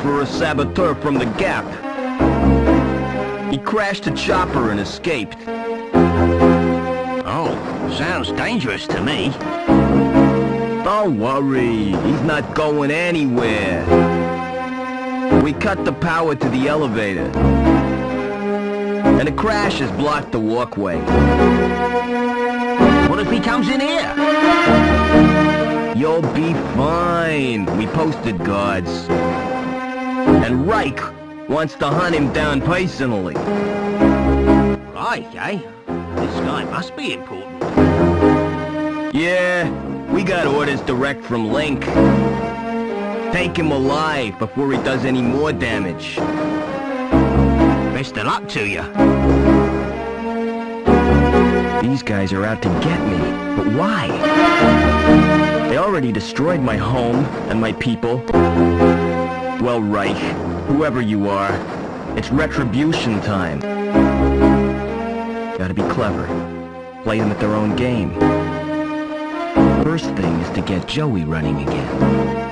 for a saboteur from the Gap. He crashed a chopper and escaped. Oh, sounds dangerous to me. Don't worry, he's not going anywhere. We cut the power to the elevator, and the crash has blocked the walkway. What if he comes in here? You'll be fine. We posted guards. And Reich wants to hunt him down personally. Right, eh? This guy must be important. Yeah, we got orders direct from Link. Take him alive before he does any more damage. Best of luck to you. These guys are out to get me, but why? They already destroyed my home and my people. Well, Reich, whoever you are, it's retribution time. Gotta be clever. Play them at their own game. First thing is to get Joey running again.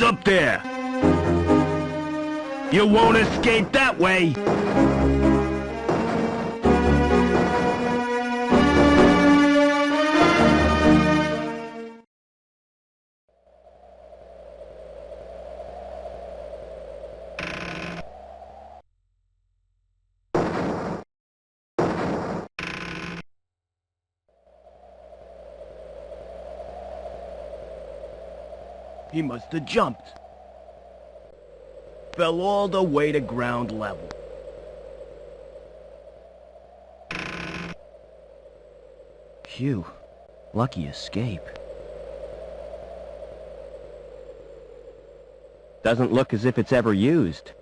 Up there! You won't escape that way! He must have jumped. Fell all the way to ground level. Phew. Lucky escape. Doesn't look as if it's ever used.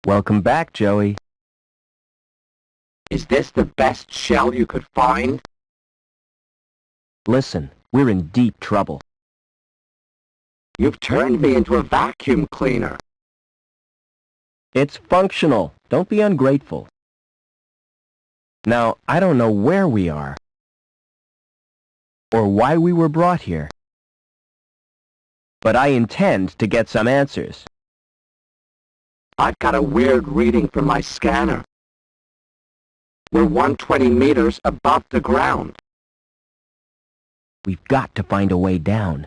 Welcome back, Joey. Is this the best shell you could find? Listen, we're in deep trouble. You've turned me into a vacuum cleaner. It's functional. Don't be ungrateful. Now, I don't know where we are, or why we were brought here, but I intend to get some answers. I've got a weird reading from my scanner. We're 120 meters above the ground. We've got to find a way down.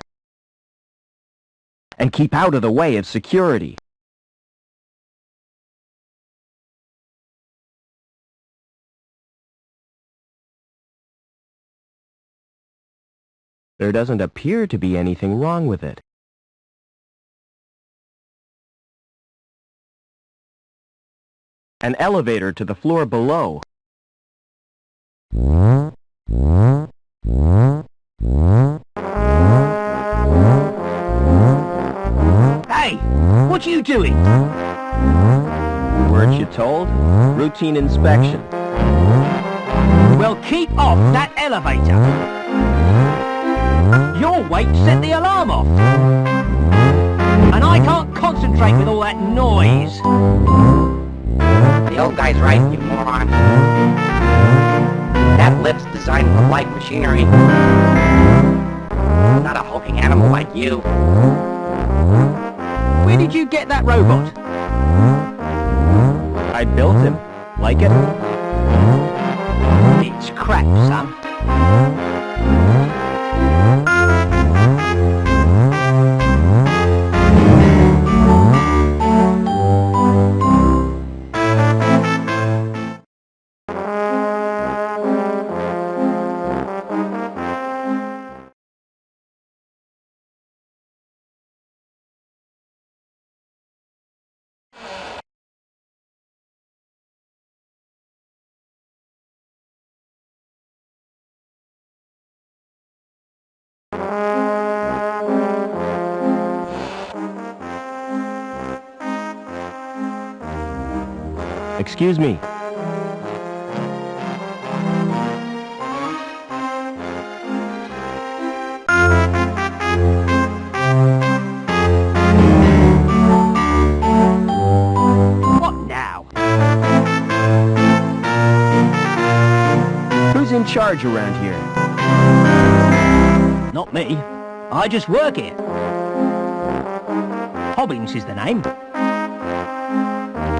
And keep out of the way of security. There doesn't appear to be anything wrong with it. An elevator to the floor below. Hey, what are you doing? Weren't you told? Routine inspection. Well, keep off that elevator. Your weight set the alarm off. And I can't concentrate with all that noise. The old guy's right, you moron. That lift's designed for light machinery. Not a hulking animal like you. Where did you get that robot? I built him. Like it? It's crap, son. Excuse me. What now? Who's in charge around here? Not me. I just work here. Hobbins is the name.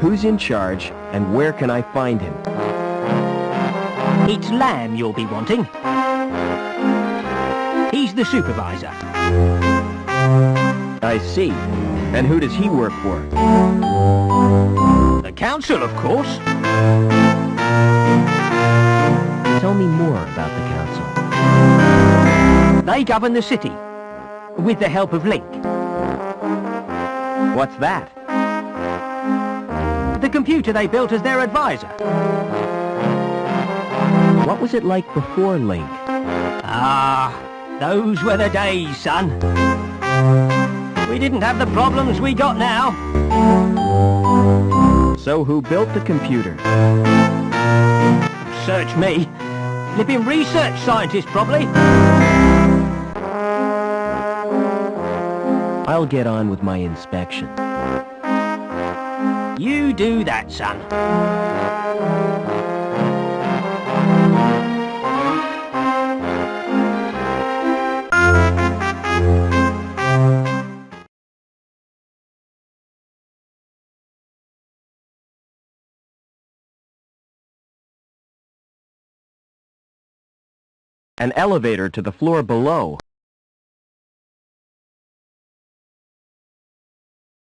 Who's in charge, and where can I find him? It's Lamb you'll be wanting. He's the supervisor. I see. And who does he work for? The council, of course. Tell me more about the council. They govern the city, with the help of Link. What's that? The computer they built as their advisor. What was it like before Link? Ah, those were the days, son. We didn't have the problems we got now. So who built the computer? Search me. Flipping research scientist, probably. I'll get on with my inspection. You do that, son. An elevator to the floor below.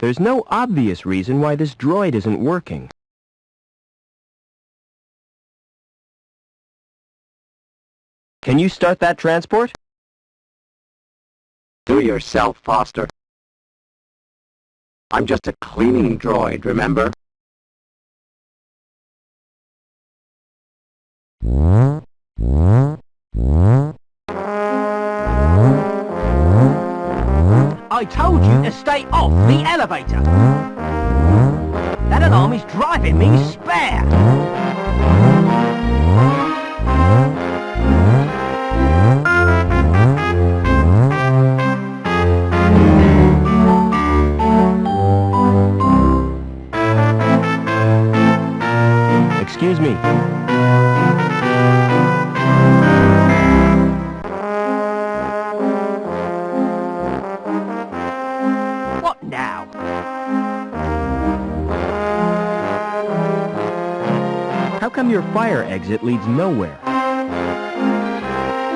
There's no obvious reason why this droid isn't working. Can you start that transport? Do yourself, Foster. I'm just a cleaning droid, remember? I told you to stay off the elevator. That alarm is driving me spare. Excuse me. What now? How come your fire exit leads nowhere?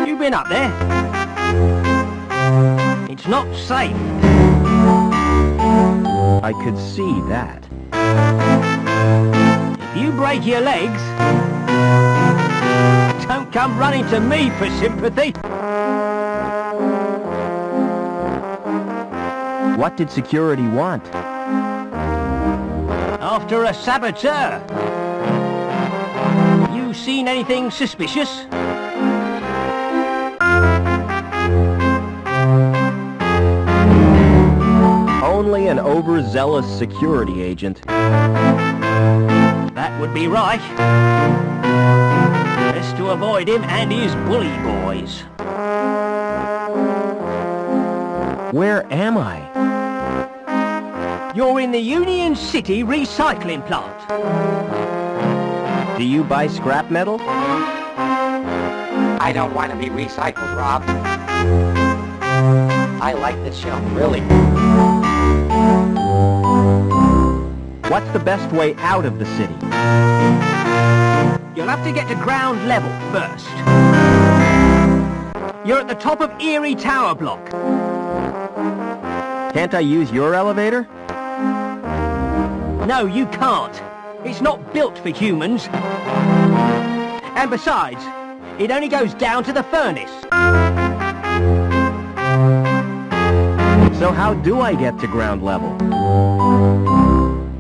You been up there? It's not safe. I could see that. If you break your legs, don't come running to me for sympathy. What did security want? After a saboteur. You seen anything suspicious? Only an overzealous security agent. That would be right. Best to avoid him and his bully boys. Where am I? You're in the Union City recycling plant. Do you buy scrap metal? I don't want to be recycled, Rob. I like the show, really. What's the best way out of the city? You'll have to get to ground level first. You're at the top of Erie Tower Block. Can't I use your elevator? No, you can't. It's not built for humans. And besides, it only goes down to the furnace. So how do I get to ground level?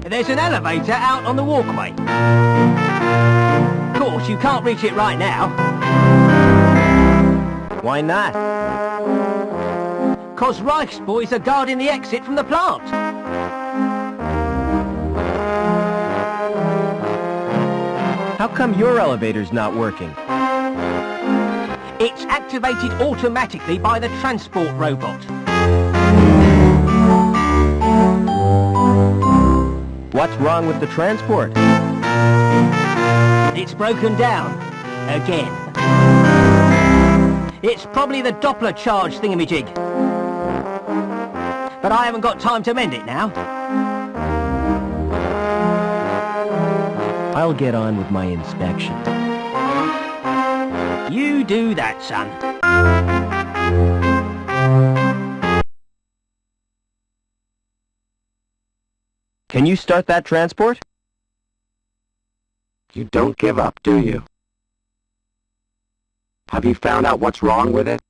There's an elevator out on the walkway. Of course, you can't reach it right now. Why not? 'Cause Reich's boys are guarding the exit from the plant. How come your elevator's not working? It's activated automatically by the transport robot. What's wrong with the transport? It's broken down. Again. It's probably the Doppler charge thingamajig. But I haven't got time to mend it now. I'll get on with my inspection. You do that, son. Can you start that transport? You don't give up, do you? Have you found out what's wrong with it?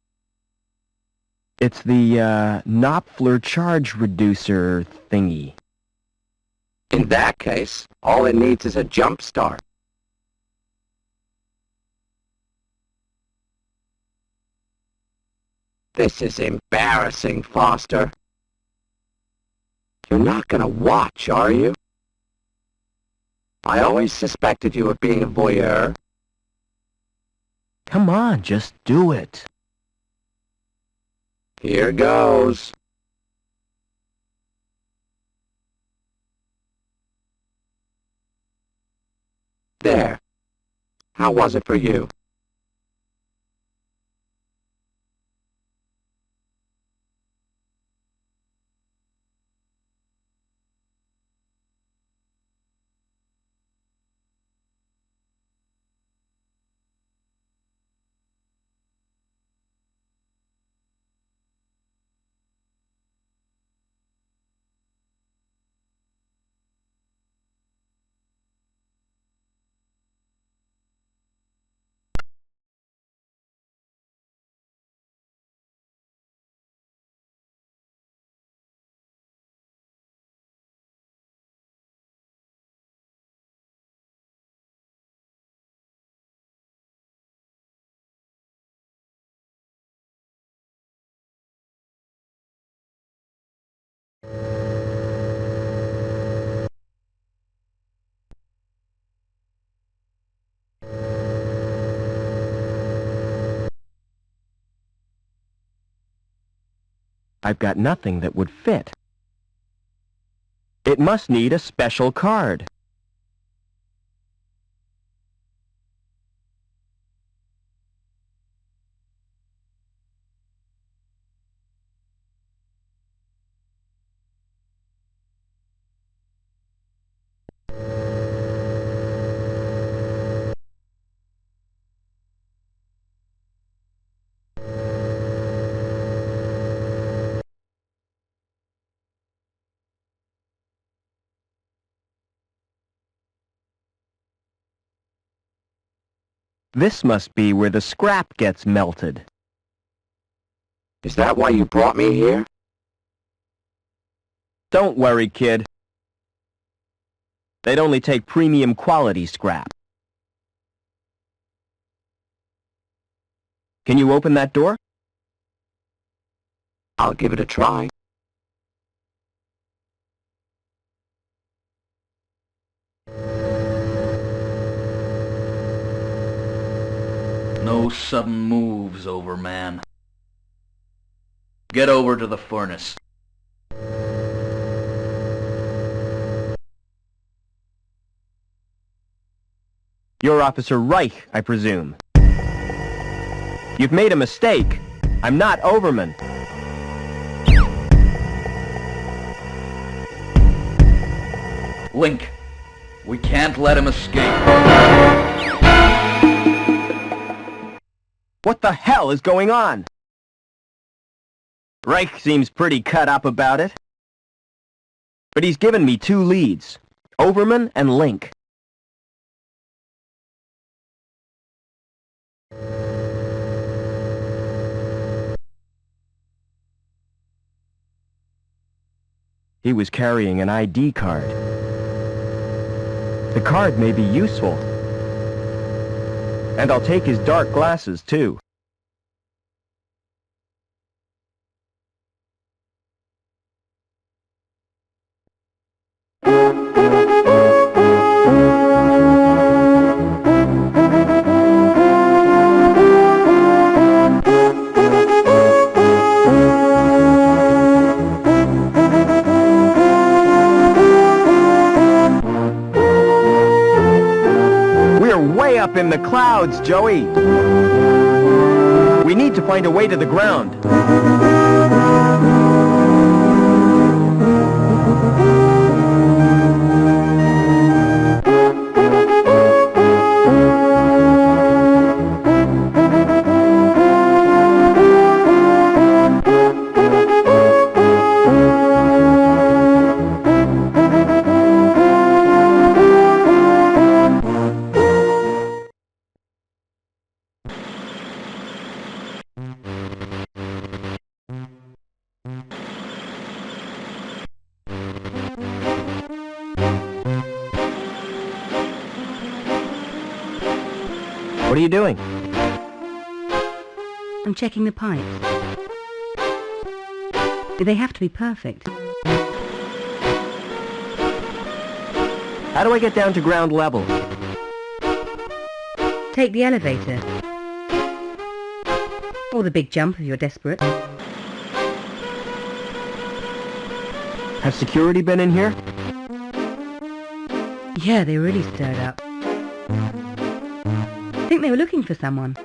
It's the, Knopfler charge reducer thingy. In that case, all it needs is a jump start. This is embarrassing, Foster. You're not gonna watch, are you? I always suspected you of being a voyeur. Come on, just do it. Here goes. There. How was it for you? I've got nothing that would fit. It must need a special card. This must be where the scrap gets melted. Is that why you brought me here? Don't worry, kid. They'd only take premium quality scrap. Can you open that door? I'll give it a try. No sudden moves, Overman. Get over to the furnace. You're Officer Reich, I presume. You've made a mistake. I'm not Overman. Link, we can't let him escape. What the hell is going on? Reich seems pretty cut up about it. But he's given me 2 leads, Overman and Link. He was carrying an ID card. The card may be useful. And I'll take his dark glasses, too. Up in the clouds, Joey. We need to find a way to the ground. What are you doing? I'm checking the pipes. They have to be perfect. How do I get down to ground level? Take the elevator. Or the big jump if you're desperate. Has security been in here? Yeah, they really stirred up. I think they were looking for someone.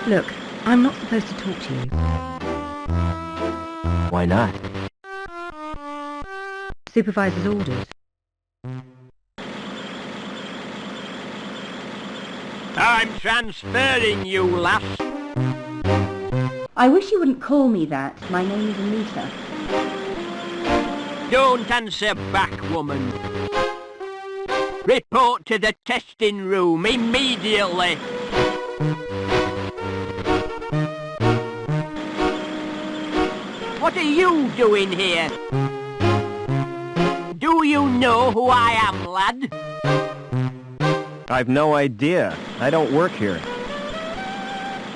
Look, I'm not supposed to talk to you. Why not? Supervisor's orders. I'm transferring you, lass. I wish you wouldn't call me that. My name is Anita. Don't answer back, woman. Report to the testing room immediately. What are you doing here? Do you know who I am, lad? I've no idea. I don't work here.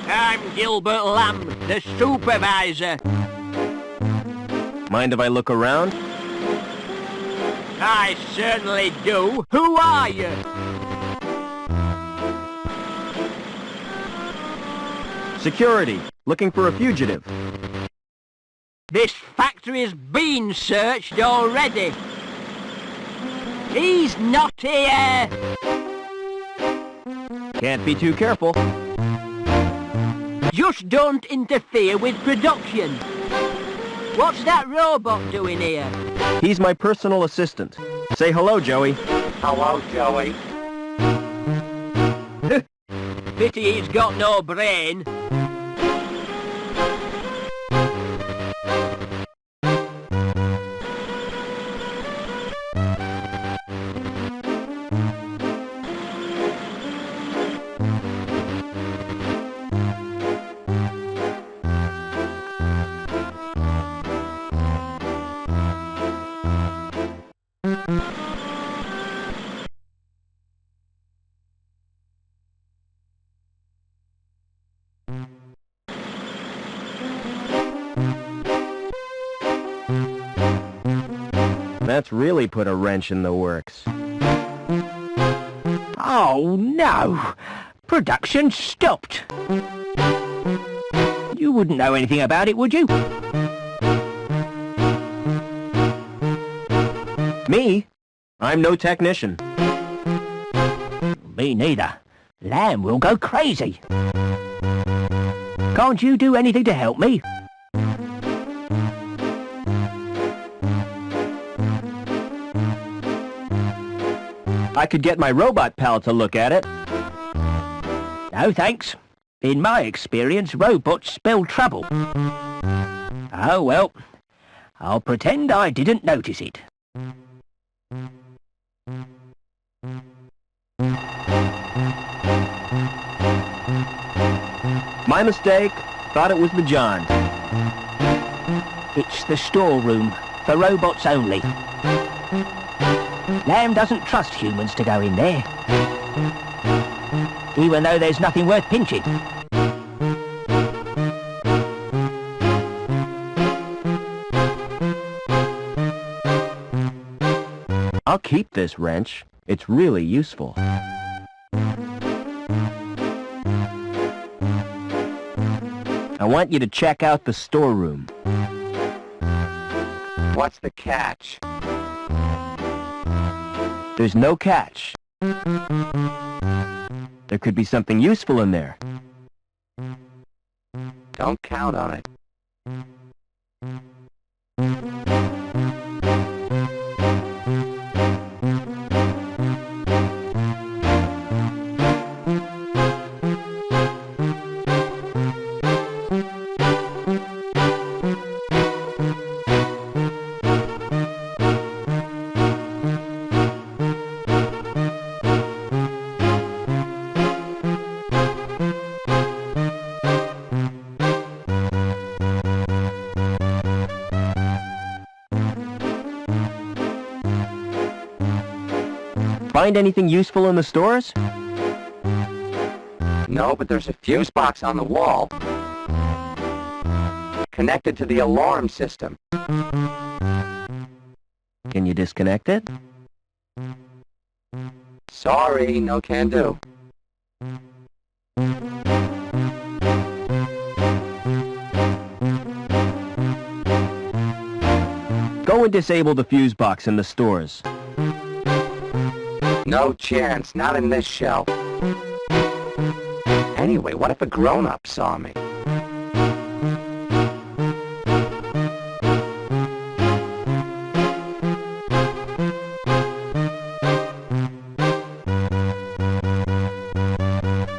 I'm Gilbert Lamb, the supervisor. Mind if I look around? I certainly do. Who are you? Security. Looking for a fugitive. This factory's been searched already. He's not here. Can't be too careful. Just don't interfere with production. What's that robot doing here? He's my personal assistant. Say hello, Joey. Hello, Joey. Pity he's got no brain. That's really put a wrench in the works. Oh, no. Production stopped. You wouldn't know anything about it, would you? Me? I'm no technician. Me neither. Lamb will go crazy. Can't you do anything to help me? I could get my robot pal to look at it. No thanks. In my experience, robots spell trouble. Oh well, I'll pretend I didn't notice it. My mistake. Thought it was the John. It's the storeroom, for robots only. Lamb doesn't trust humans to go in there. Even though there's nothing worth pinching. I'll keep this wrench. It's really useful. I want you to check out the storeroom. What's the catch? There's no catch. There could be something useful in there. Don't count on it. Find anything useful in the stores? No, but there's a fuse box on the wall. Connected to the alarm system. Can you disconnect it? Sorry, no can do. Go and disable the fuse box in the stores. No chance, not in this shelf. Anyway, what if a grown-up saw me?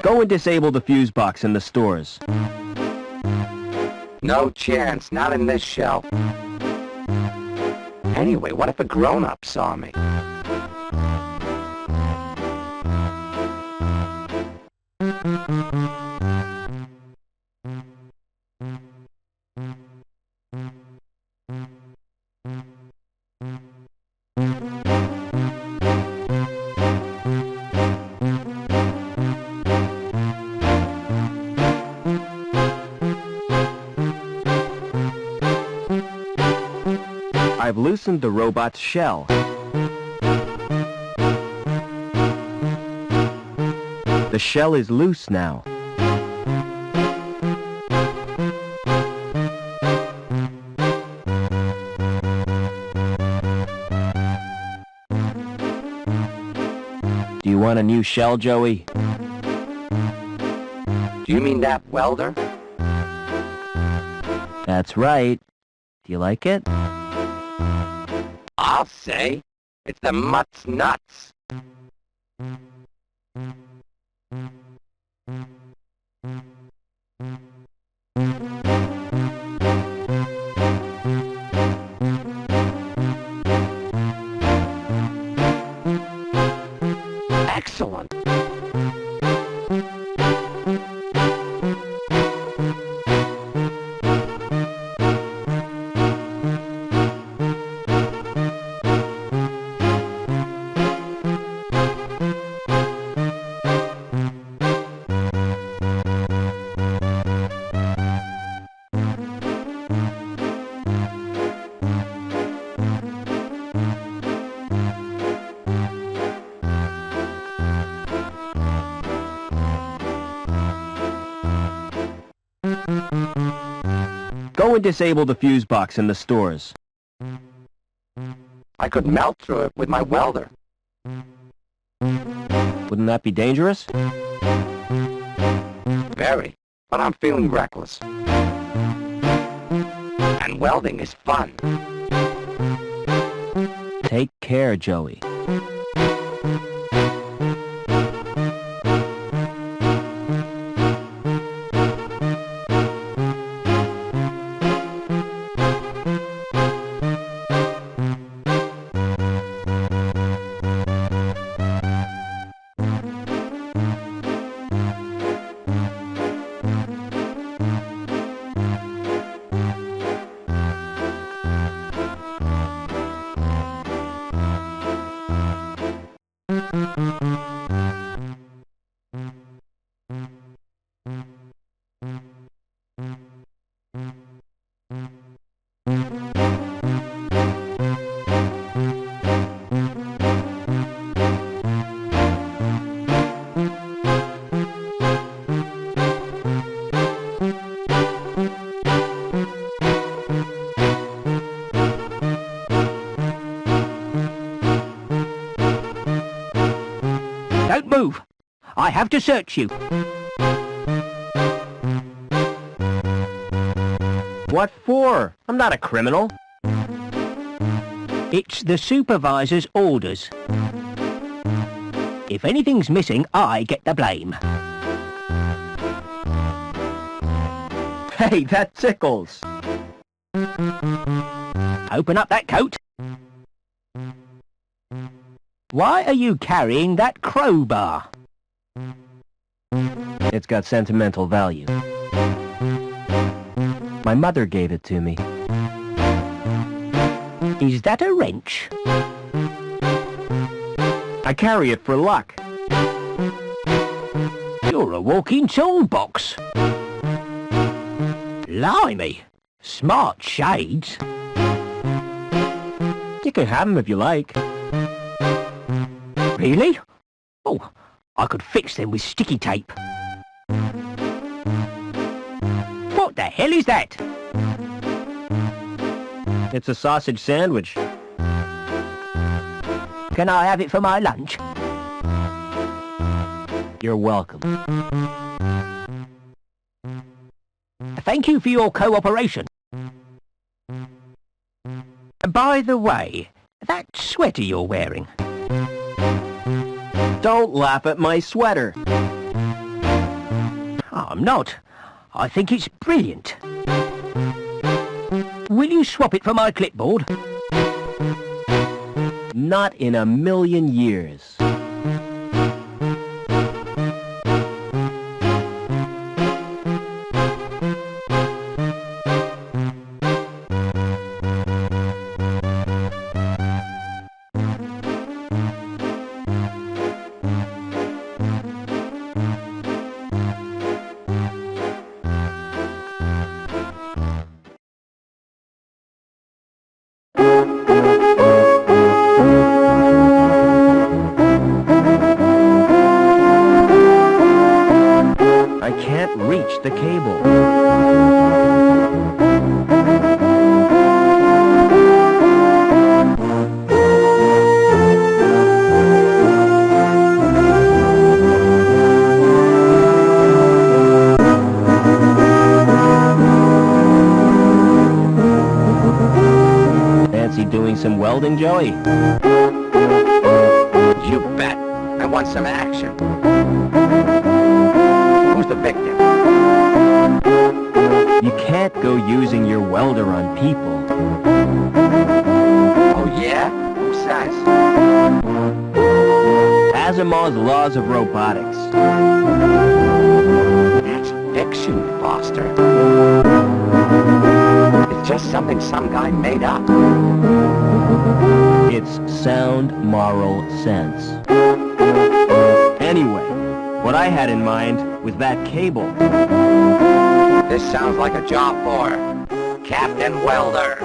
Go and disable the fuse box in the stores. No chance, not in this shelf. Anyway, what if a grown-up saw me? I've loosened the robot's shell. The shell is loose now. Do you want a new shell, Joey? Do you mean that welder? That's right. Do you like it? I'll say. It's the mutt's nuts. Excellent. Go and disable the fuse box in the stores. I could melt through it with my welder. Wouldn't that be dangerous? Very, but I'm feeling reckless. And welding is fun. Take care, Joey. Don't move. I have to search you. What for? I'm not a criminal. It's the supervisor's orders. If anything's missing, I get the blame. Hey, that tickles. Open up that coat. Why are you carrying that crowbar? It's got sentimental value. My mother gave it to me. Is that a wrench? I carry it for luck. You're a walking toolbox. Blimey, smart shades. You can have them if you like. Really? Oh, I could fix them with sticky tape. What the hell is that? It's a sausage sandwich. Can I have it for my lunch? You're welcome. Thank you for your cooperation. By the way, that sweater you're wearing. Don't laugh at my sweater. I'm not. I think it's brilliant. Will you swap it for my clipboard? Not in a million years. I can't reach the cable. Fancy doing some welding, Joey? You bet. I want some action. Who's the victim? You can't go using your welder on people. Oh yeah? Who says? Asimov's laws of robotics. That's fiction, Foster. It's just something some guy made up. It's sound moral sense. Anyway, what I had in mind was that cable. This sounds like a job for Captain Welder.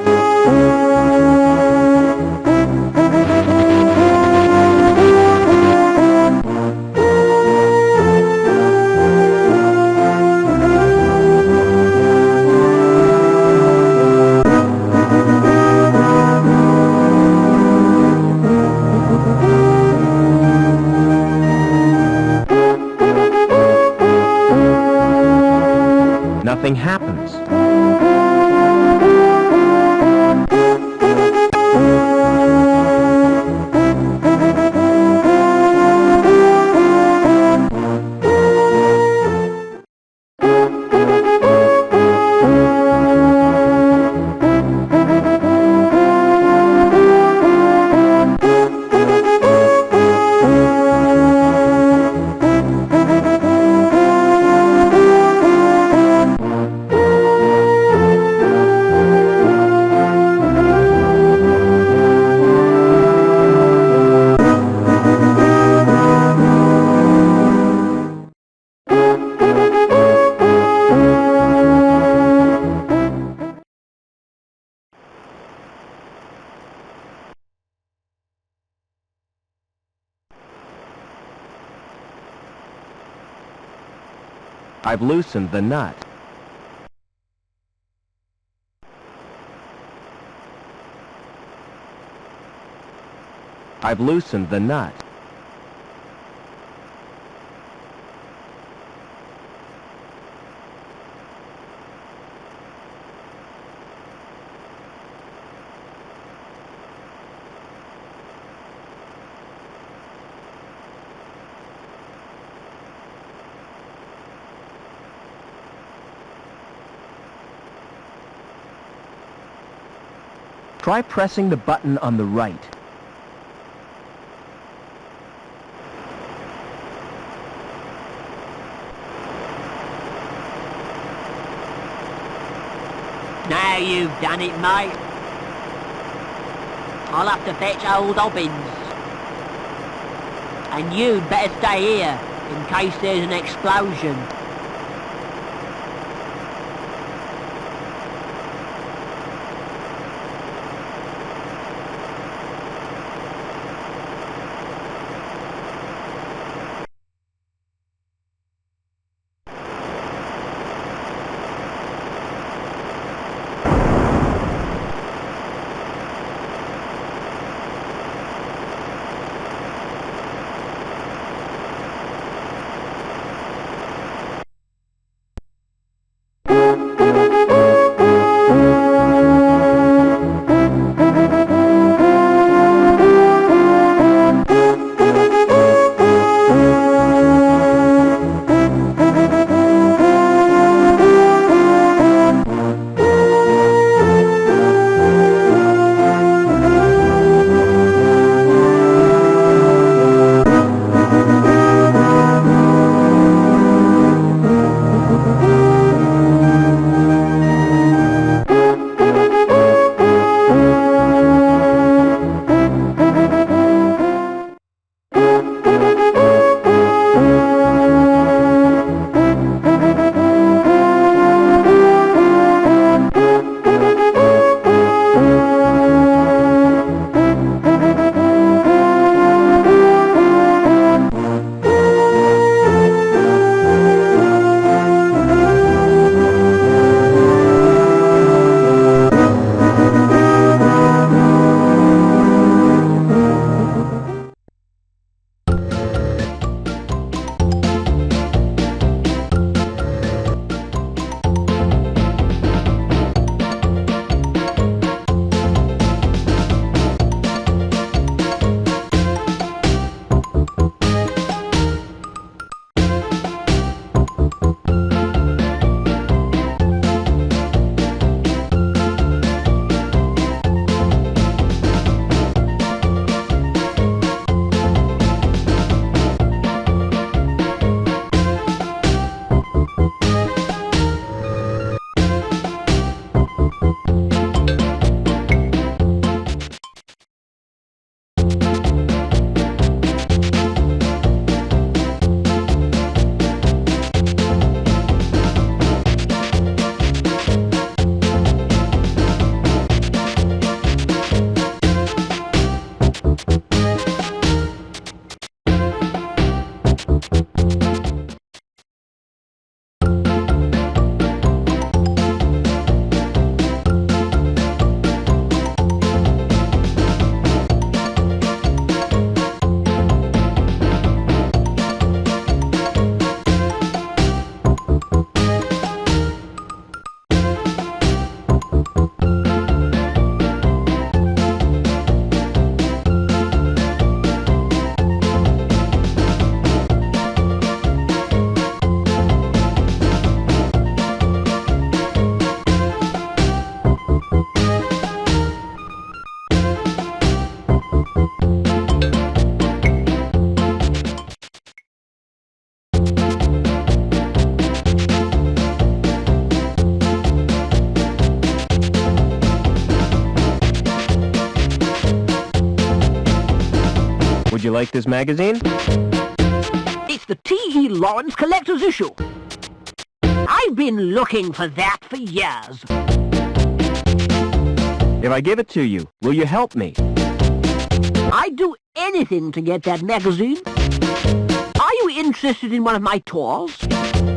nothing happens. I've loosened the nut. I've loosened the nut. Try pressing the button on the right. Now you've done it, mate. I'll have to fetch old Hobbins. And you'd better stay here, in case there's an explosion. like this magazine? It's the T.E. Lawrence Collector's Issue. I've been looking for that for years. If I give it to you, will you help me? I'd do anything to get that magazine. Are you interested in one of my tours?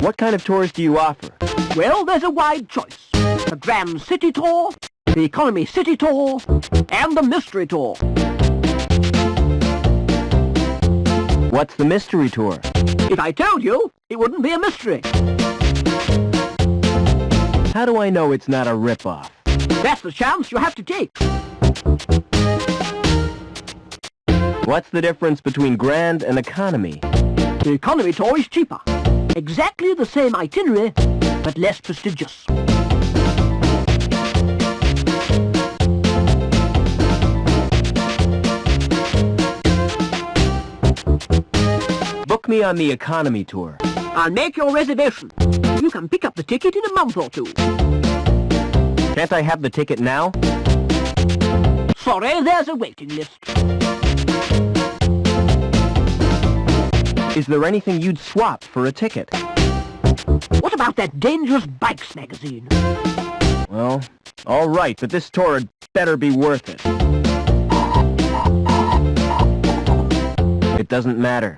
What kind of tours do you offer? Well, there's a wide choice. The Grand City Tour, the Economy City Tour, and the Mystery Tour. What's the mystery tour? If I told you, it wouldn't be a mystery. How do I know it's not a rip-off? That's the chance you have to take. What's the difference between Grand and Economy? The Economy Tour is cheaper. Exactly the same itinerary, but less prestigious. Book me on the Economy tour. I'll make your reservation. You can pick up the ticket in a month or two. Can't I have the ticket now? Sorry, there's a waiting list. Is there anything you'd swap for a ticket? What about that Dangerous Bikes magazine? Well, all right, but this tour had better be worth it. It doesn't matter.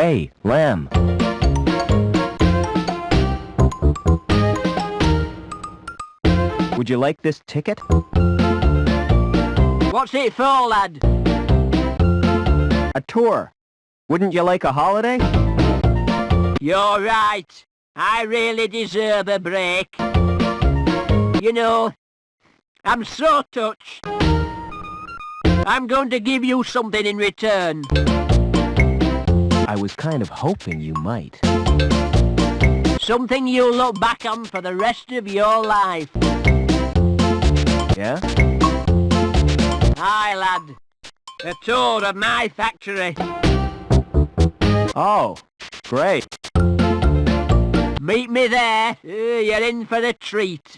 Hey, Lamb. Would you like this ticket? What's it for, lad? A tour. Wouldn't you like a holiday? You're right. I really deserve a break. You know, I'm so touched. I'm going to give you something in return. I was kind of hoping you might. Something you'll look back on for the rest of your life. Yeah? Aye, lad. A tour of my factory. Oh, great. Meet me there. You're in for a treat.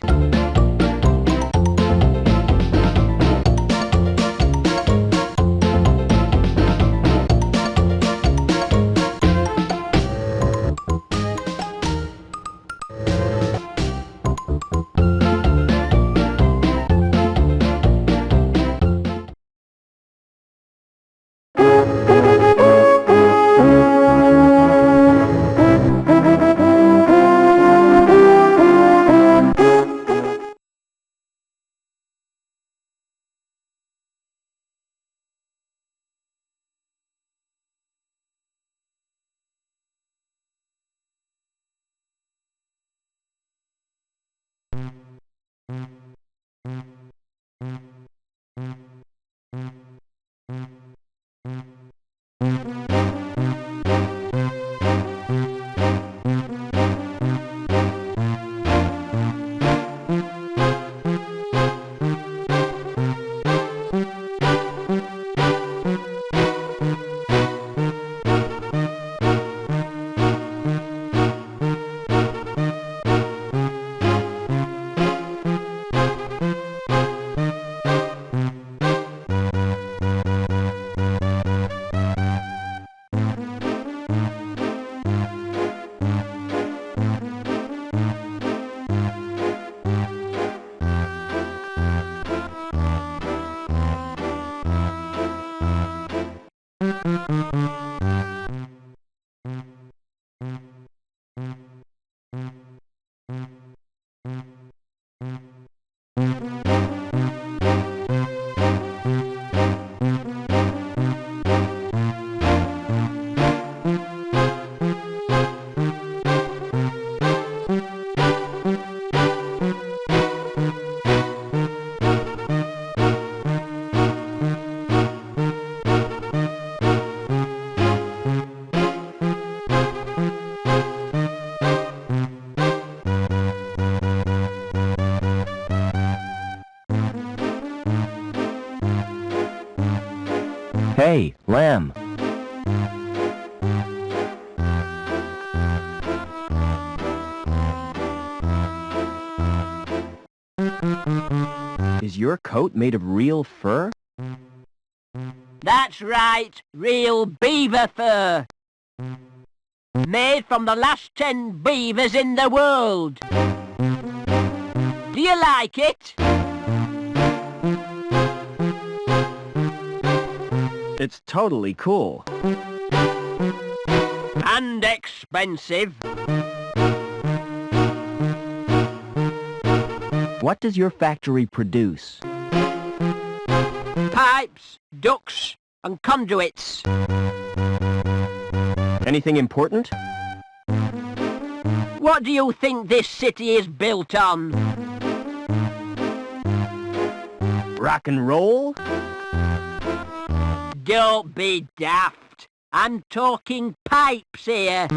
Hey, Lamb. Is your coat made of real fur? That's right, real beaver fur. Made from the last 10 beavers in the world. Do you like it? It's totally cool. And expensive. What does your factory produce? Pipes, ducts, and conduits. Anything important? What do you think this city is built on? Rock and roll? Don't be daft. I'm talking pipes here.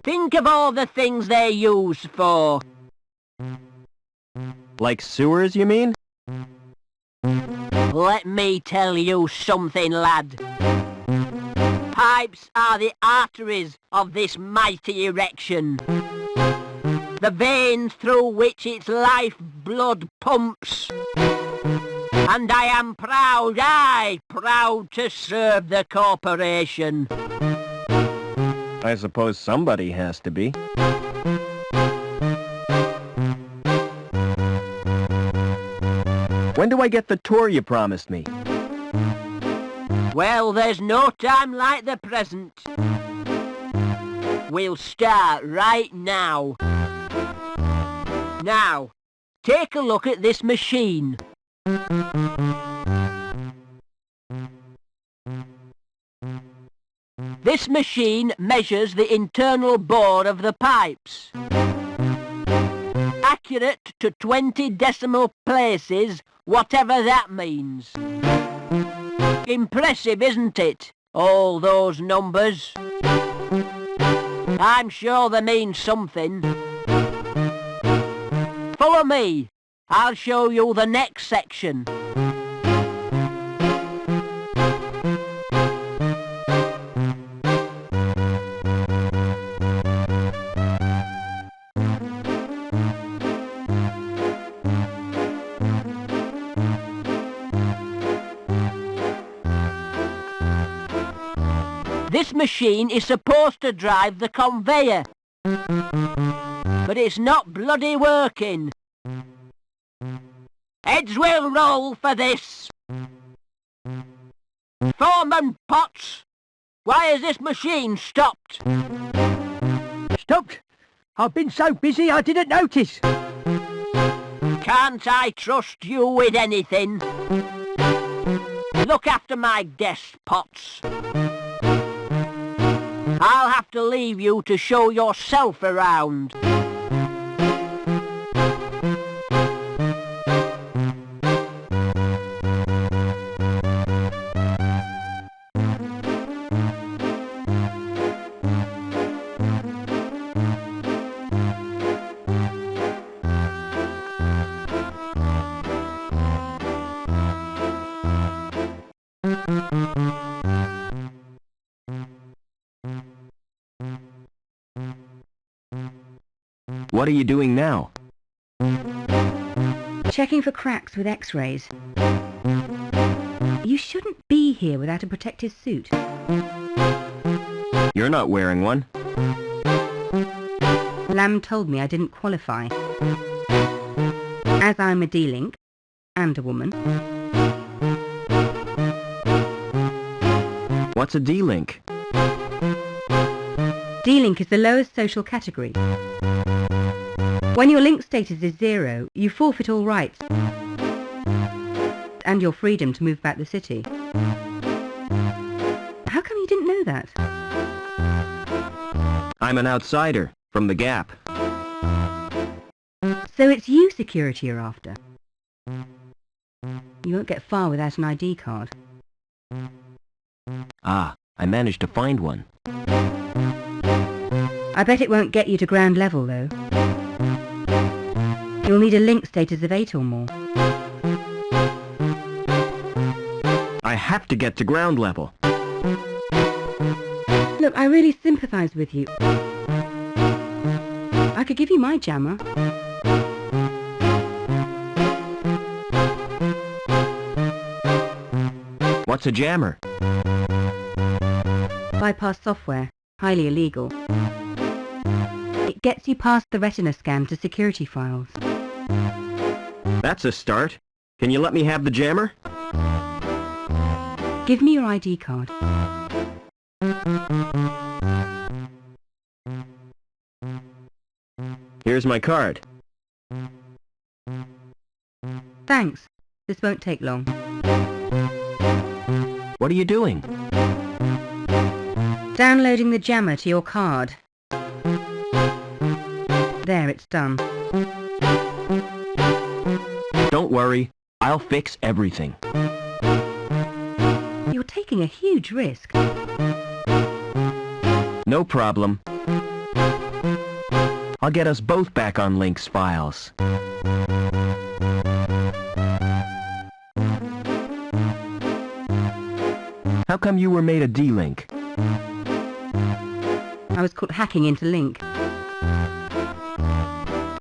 Think of all the things they're used for. Like sewers, you mean? Let me tell you something, lad. Pipes are the arteries of this mighty erection. The veins through which its life blood pumps. And I am proud, proud to serve the corporation. I suppose somebody has to be. When do I get the tour you promised me? Well, there's no time like the present. We'll start right now. Now, take a look at this machine. This machine measures the internal bore of the pipes. Accurate to 20 decimal places, whatever that means. Impressive, isn't it? All those numbers. I'm sure they mean something. Follow me. I'll show you the next section. This machine is supposed to drive the conveyor, but it's not bloody working. Heads will roll for this. Foreman Potts, why has this machine stopped? Stopped? I've been so busy I didn't notice. Can't I trust you with anything? Look after my desk, Potts. I'll have to leave you to show yourself around. What are you doing now? Checking for cracks with X-rays. You shouldn't be here without a protective suit. You're not wearing one. Lamb told me I didn't qualify. As I'm a D-Link, and a woman. What's a D-Link? D-Link is the lowest social category. When your link status is 0, you forfeit all rights and your freedom to move about the city. How come you didn't know that? I'm an outsider from the Gap. So it's you security are after. You won't get far without an ID card. Ah, I managed to find one. I bet it won't get you to ground level, though. You'll need a link status of 8 or more. I have to get to ground level. Look, I really sympathise with you. I could give you my jammer. What's a jammer? Bypass software. Highly illegal. It gets you past the retina scan to security files. That's a start. Can you let me have the jammer? Give me your ID card. Here's my card. Thanks. This won't take long. What are you doing? Downloading the jammer to your card. There, it's done. Don't worry. I'll fix everything. You're taking a huge risk. No problem. I'll get us both back on Link's files. How come you were made a D-Link? I was caught hacking into Link.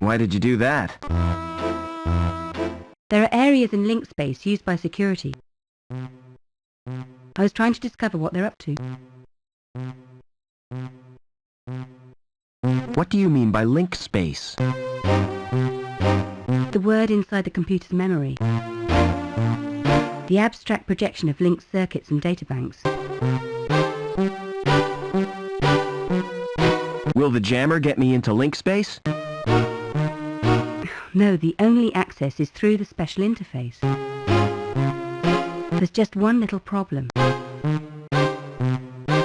Why did you do that? There are areas in link space used by security. I was trying to discover what they're up to. What do you mean by link space? The word inside the computer's memory. The abstract projection of linked circuits and databanks. Will the jammer get me into link space? No, the only access is through the special interface. There's just one little problem.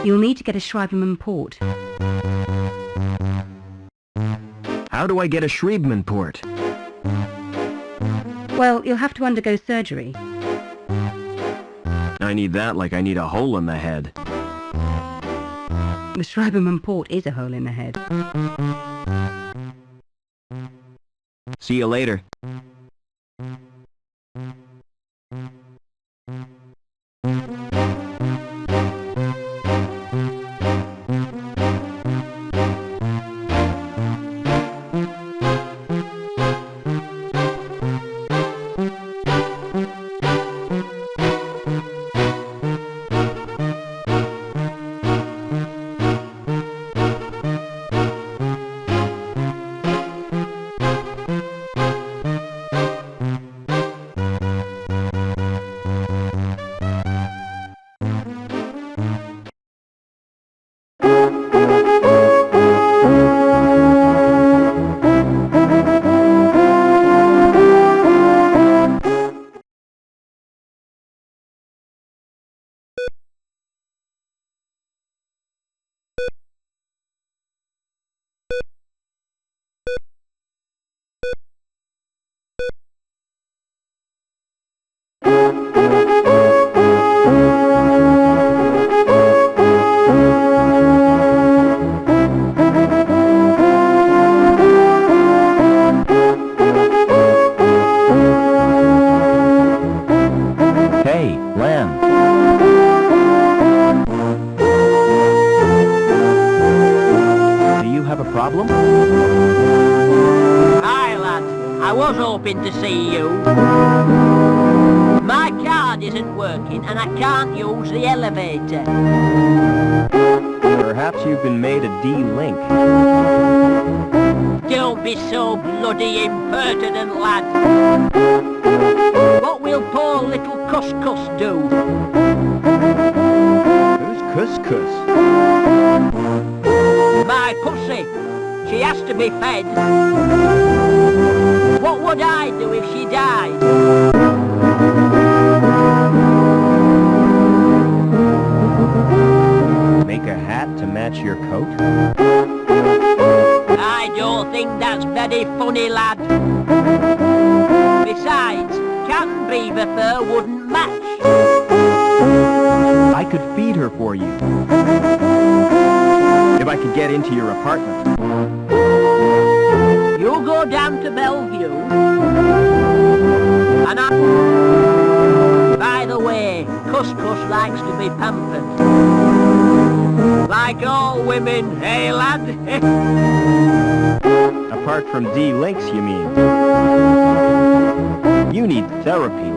You'll need to get a Schreibman port. How do I get a Schreibman port? Well, you'll have to undergo surgery. I need that like I need a hole in the head. The Schreibman port is a hole in the head. See you later. problem? Hi, lad. I was hoping to see you. My card isn't working and I can't use the elevator. Perhaps you've been made a D-link. Don't be so bloody impertinent, lad. What will poor little Couscous do? Who's Couscous? My pussy. She has to be fed. What would I do if she died? Make a hat to match your coat? I don't think that's very funny, lad. Besides, cat and beaver fur wouldn't match. I could feed her for you. If I could get into your apartment. You go down to Bellevue. And I... By the way, Couscous likes to be pampered. Like all women, eh, lad? Apart from D-links, you mean? You need therapy,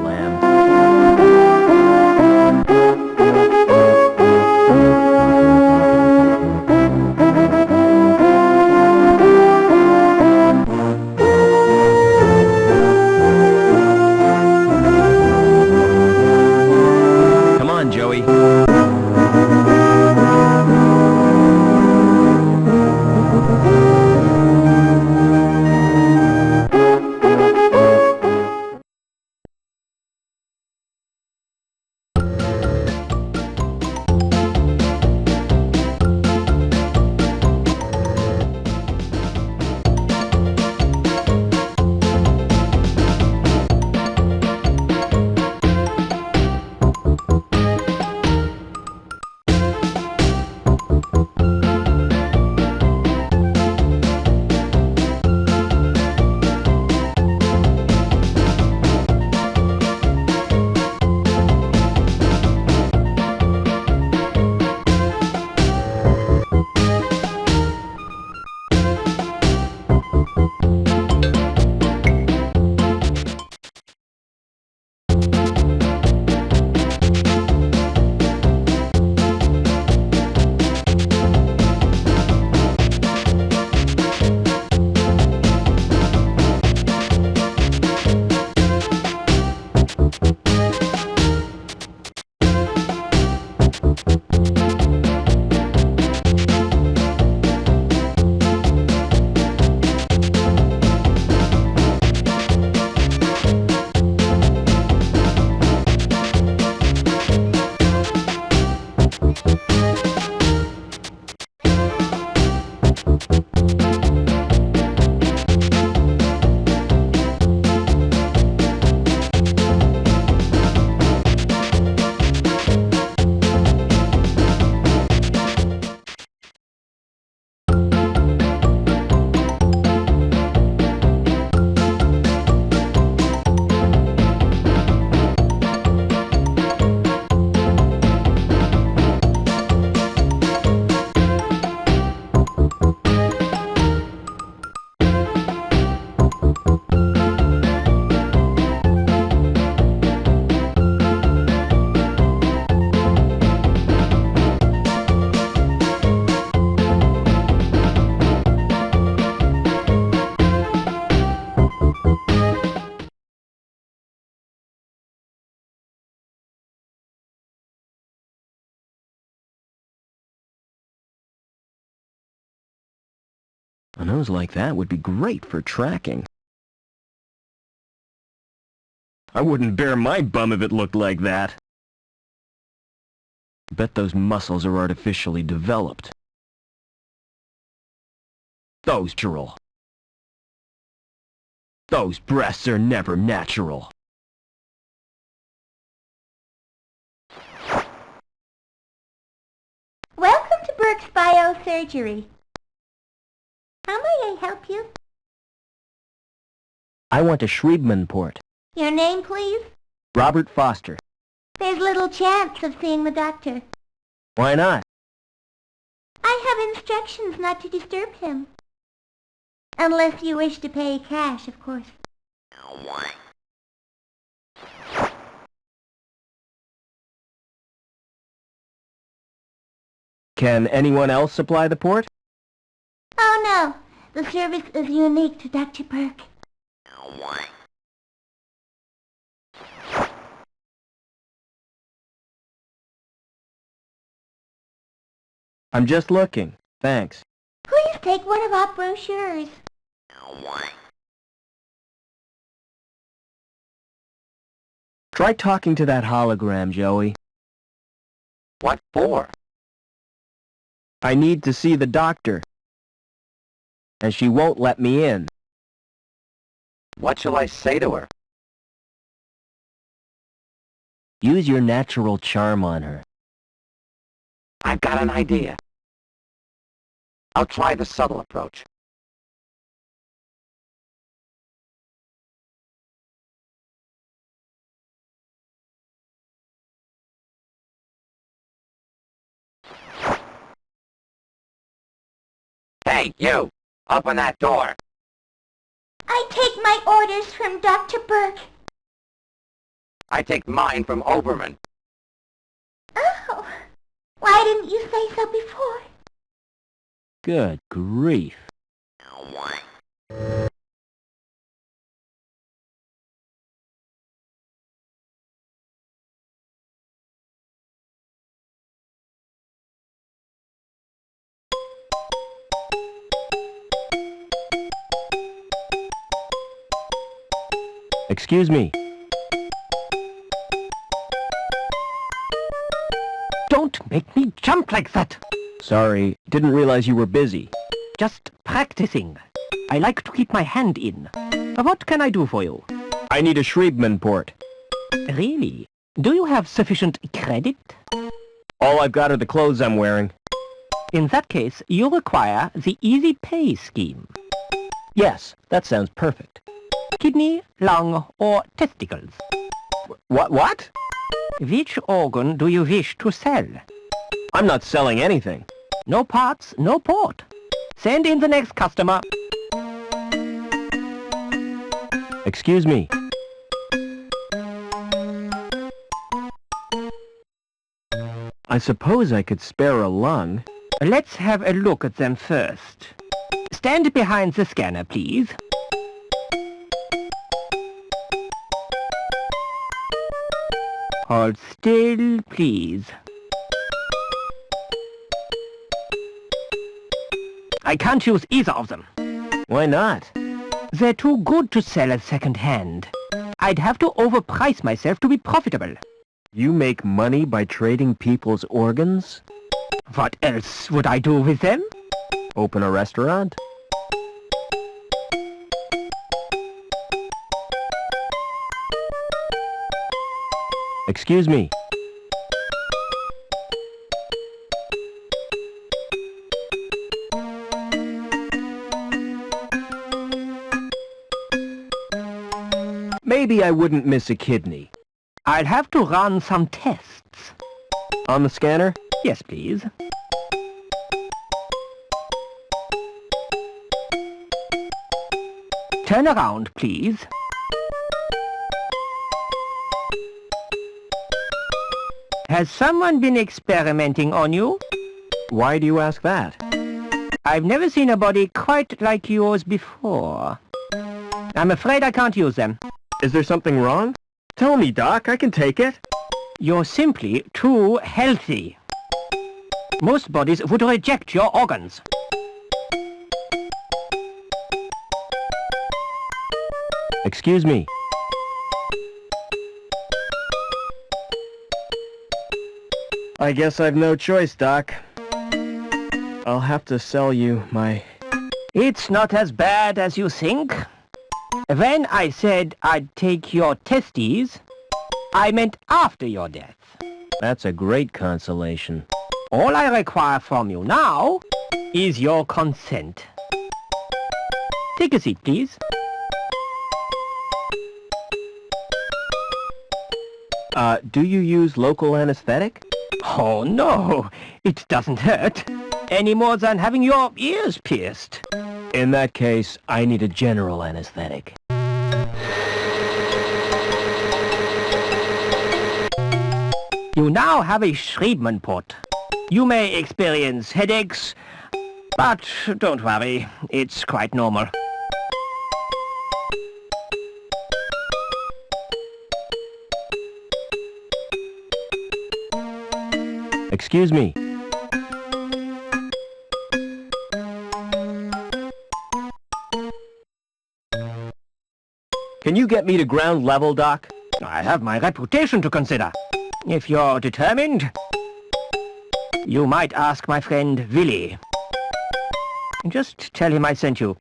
A nose like that would be great for tracking. I wouldn't bare my bum if it looked like that. Bet those muscles are artificially developed. Those drool. Those breasts are never natural. Welcome to Burke's Biosurgery. How may I help you? I want a Schriebman port. Your name, please? Robert Foster. There's little chance of seeing the doctor. Why not? I have instructions not to disturb him. Unless you wish to pay cash, of course. Can anyone else supply the port? Oh no, the service is unique to Dr. Burke. I'm just looking. Thanks. Please take one of our brochures. Try talking to that hologram, Joey. What for? I need to see the doctor. And she won't let me in. What shall I say to her? Use your natural charm on her. I've got an idea. I'll try the subtle approach. Hey, you! Open that door! I take my orders from Dr. Burke. I take mine from Oberman. Oh, why didn't you say so before? Good grief. Excuse me. Don't make me jump like that. Sorry, didn't realize you were busy. Just practicing. I like to keep my hand in. What can I do for you? I need a Schriebman port. Really? Do you have sufficient credit? All I've got are the clothes I'm wearing. In that case, you require the easy pay scheme. Yes, that sounds perfect. Kidney, lung, or testicles. What? Which organ do you wish to sell? I'm not selling anything. No parts, no port. Send in the next customer. Excuse me. I suppose I could spare a lung. Let's have a look at them first. Stand behind the scanner, please. Hold still, please. I can't use either of them. Why not? They're too good to sell at second hand. I'd have to overprice myself to be profitable. You make money by trading people's organs? What else would I do with them? Open a restaurant? Excuse me. Maybe I wouldn't miss a kidney. I'll have to run some tests. On the scanner? Yes, please. Turn around, please. Has someone been experimenting on you? Why do you ask that? I've never seen a body quite like yours before. I'm afraid I can't use them. Is there something wrong? Tell me, Doc. I can take it. You're simply too healthy. Most bodies would reject your organs. Excuse me. I guess I've no choice, Doc. I'll have to sell you my... It's not as bad as you think. When I said I'd take your testes, I meant after your death. That's a great consolation. All I require from you now is your consent. Take a seat, please. Do you use local anesthetic? Oh, no. It doesn't hurt. Any more than having your ears pierced. In that case, I need a general anesthetic. You now have a Schriebman port. You may experience headaches, but don't worry, it's quite normal. Excuse me. Can you get me to ground level, Doc? I have my reputation to consider. If you're determined, you might ask my friend Willy. Just tell him I sent you.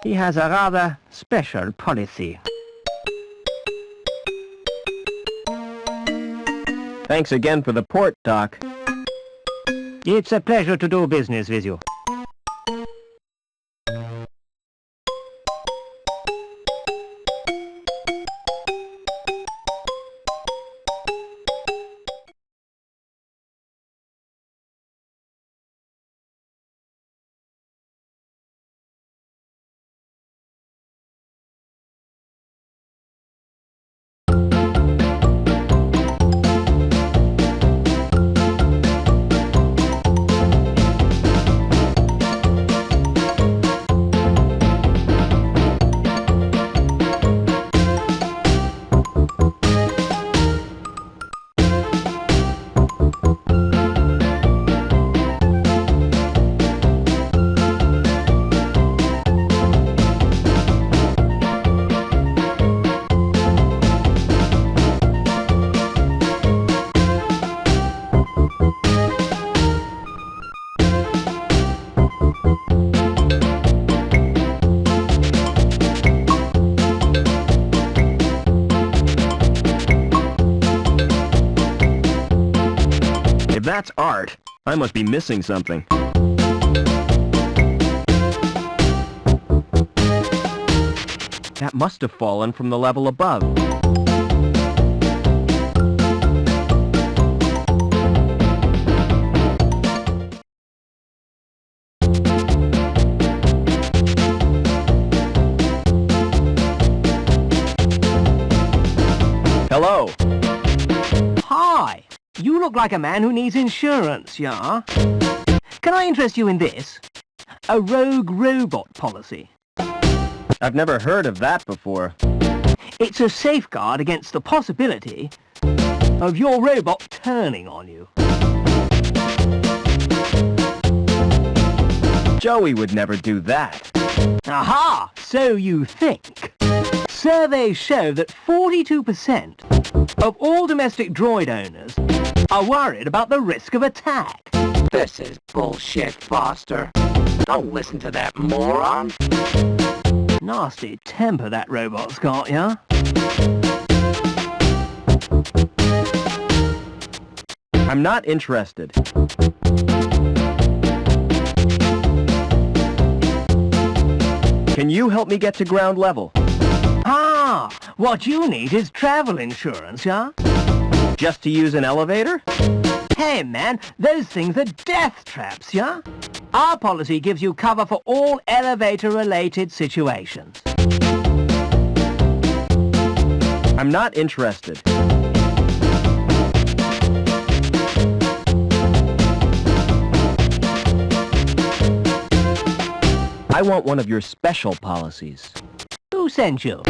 He has a rather special policy. Thanks again for the port, Doc. It's a pleasure to do business with you. If that's art, I must be missing something. That must have fallen from the level above. Hello. Hi. You look like a man who needs insurance, yeah? Can I interest you in this? A rogue robot policy. I've never heard of that before. It's a safeguard against the possibility of your robot turning on you. Joey would never do that. Aha! So you think. Surveys show that 42% of all domestic droid owners are worried about the risk of attack. This is bullshit, Foster. Don't listen to that moron. Nasty temper that robot's got, yeah? I'm not interested. Can you help me get to ground level? Ah, what you need is travel insurance, yeah? Just to use an elevator? Hey, man, those things are death traps, yeah? Our policy gives you cover for all elevator-related situations. I'm not interested. I want one of your special policies. Who sent you?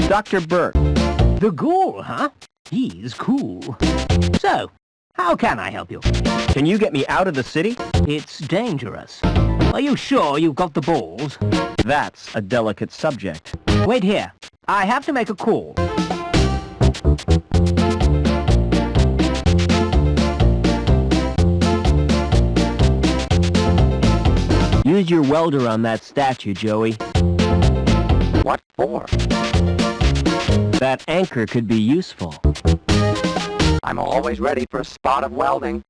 Dr. Burke. The ghoul, huh? He's cool. So, How can I help you? Can you get me out of the city? It's dangerous. Are you sure you've got the balls? That's a delicate subject. Wait here. I have to make a call. Use your welder on that statue, Joey. What for? That anchor could be useful. I'm always ready for a spot of welding.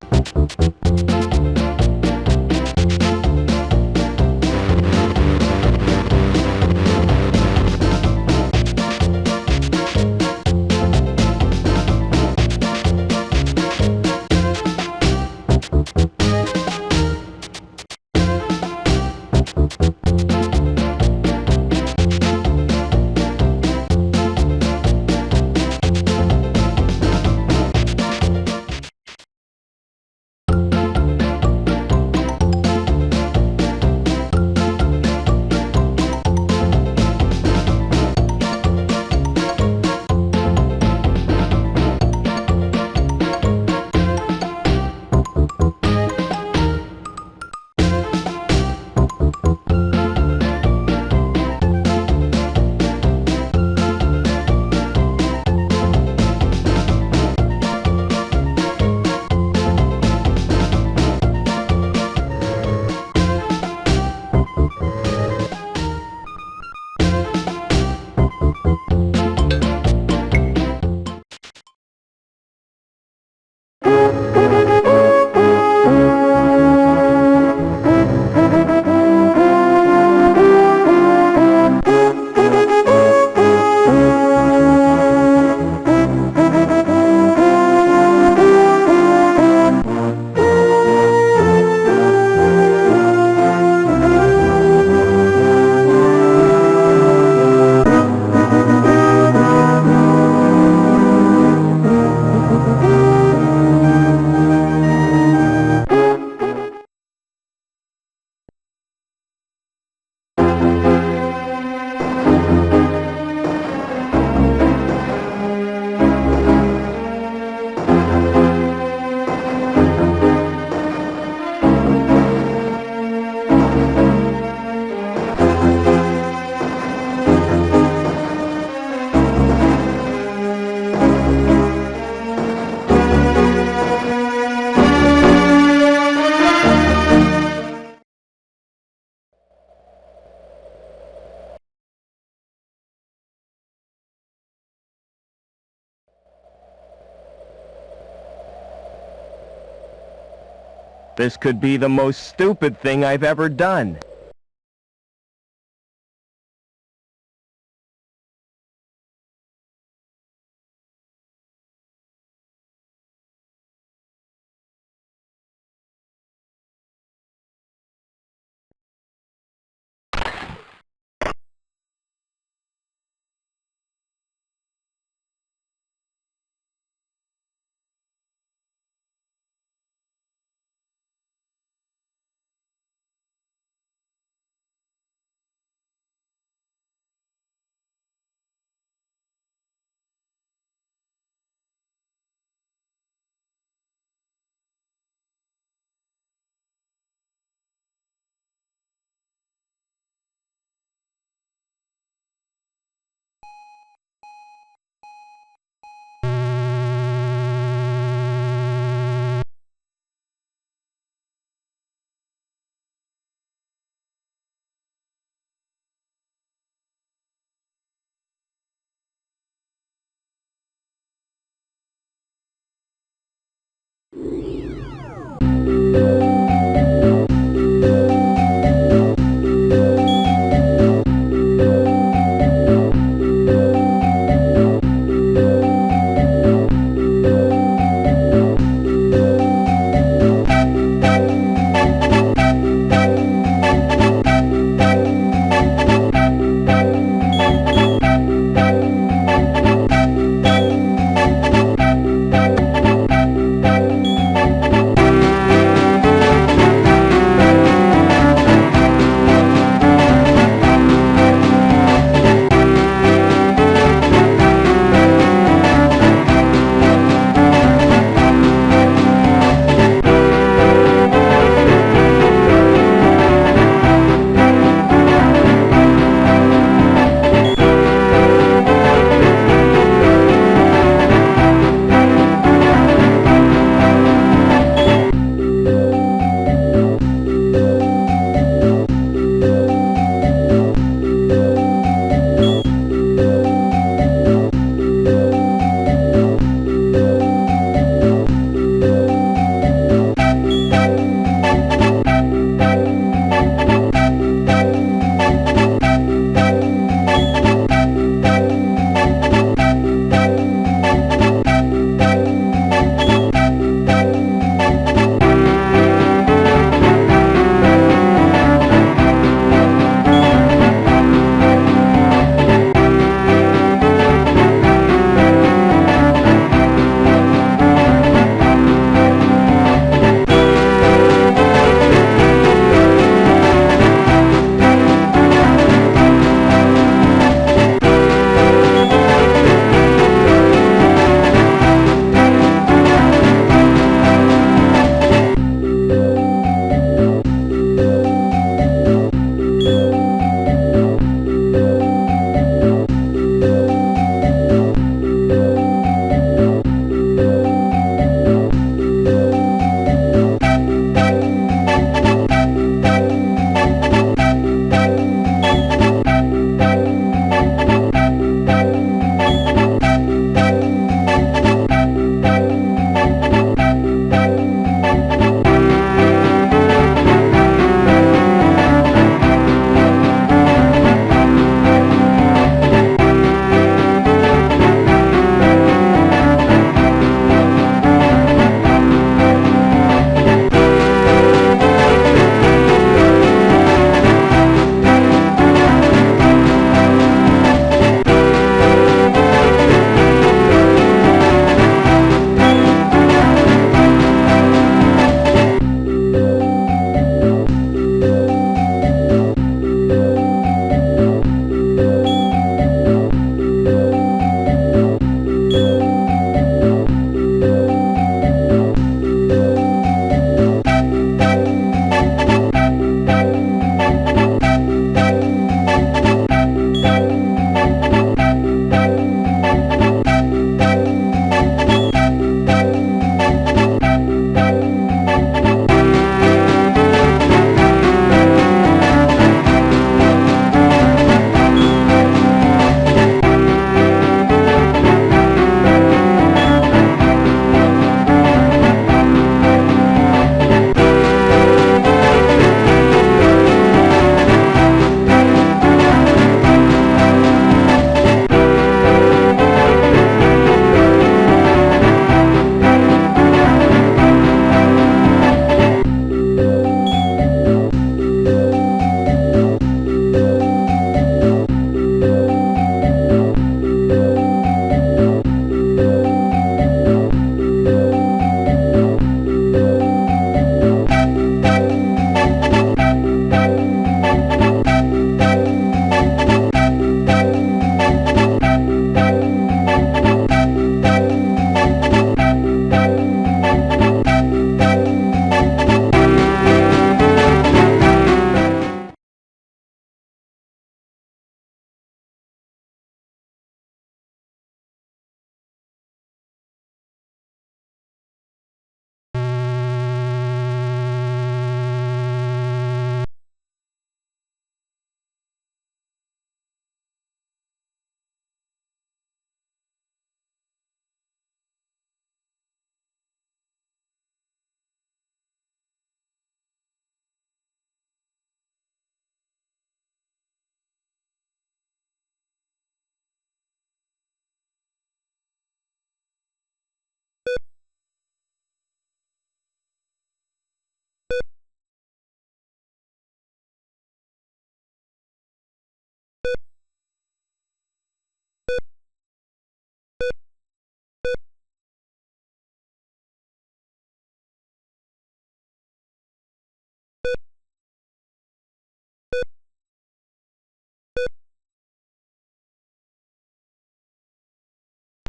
This could be the most stupid thing I've ever done.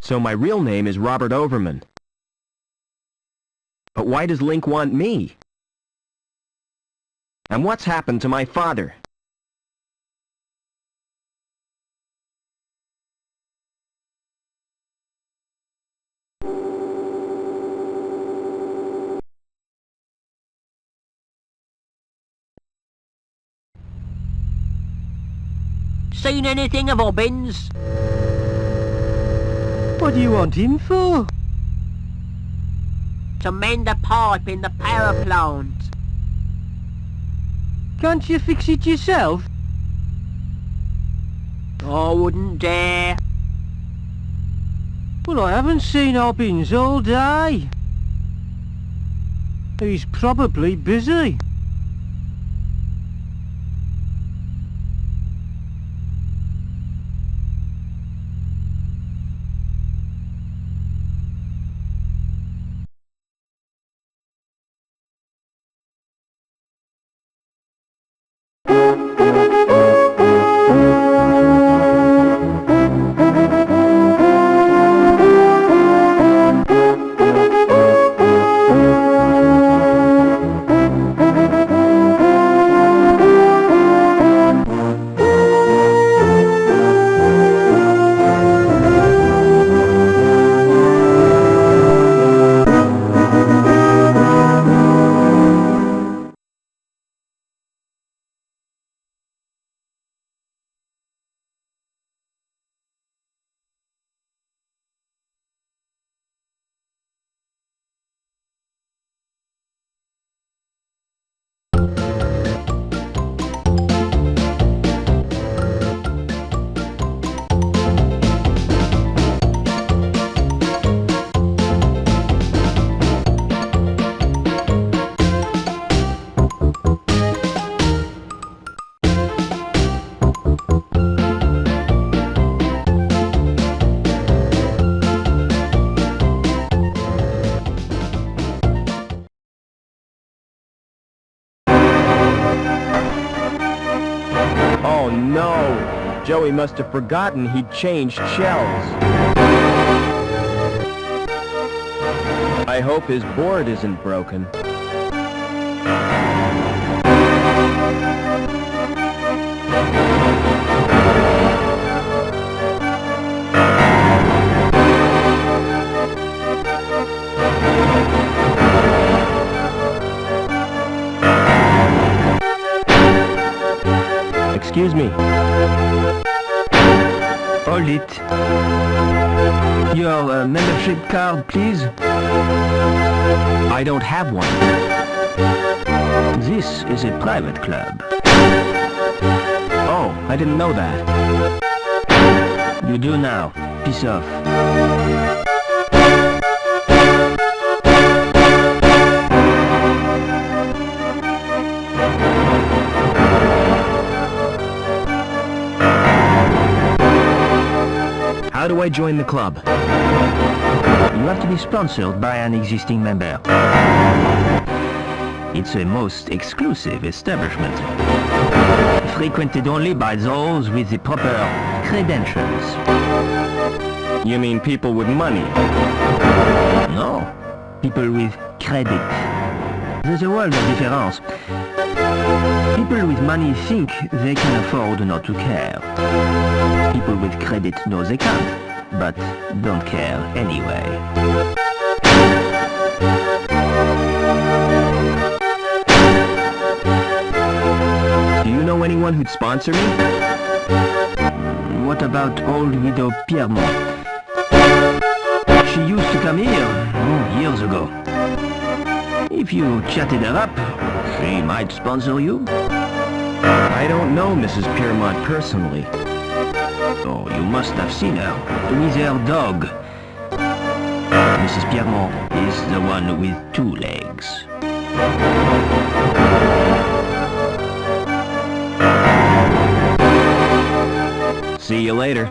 So my real name is Robert Overman. But why does Link want me? And what's happened to my father? Seen anything of Obbins? What do you want him for? To mend a pipe in the power plant. Can't you fix it yourself? I wouldn't dare. Well, I haven't seen Obbins all day. He's probably busy. Oh no! Joey must have forgotten he'd changed shells. I hope his board isn't broken. Excuse me. Hold it. Your membership card, please. I don't have one. This is a private club. Oh, I didn't know that. You do now. Piss off. How do I join the club? You have to be sponsored by an existing member. It's a most exclusive establishment. Frequented only by those with the proper credentials. You mean people with money? No, people with credit. There's a world of difference. People with money think they can afford not to care. People with credit know they can't, but don't care anyway. Do you know anyone who'd sponsor me? What about old widow Piermont? She used to come here years ago. If you chatted her up, she might sponsor you. I don't know Mrs. Piermont personally. Oh, you must have seen her with her dog. Mrs. Piermont is the one with 2 legs. See you later.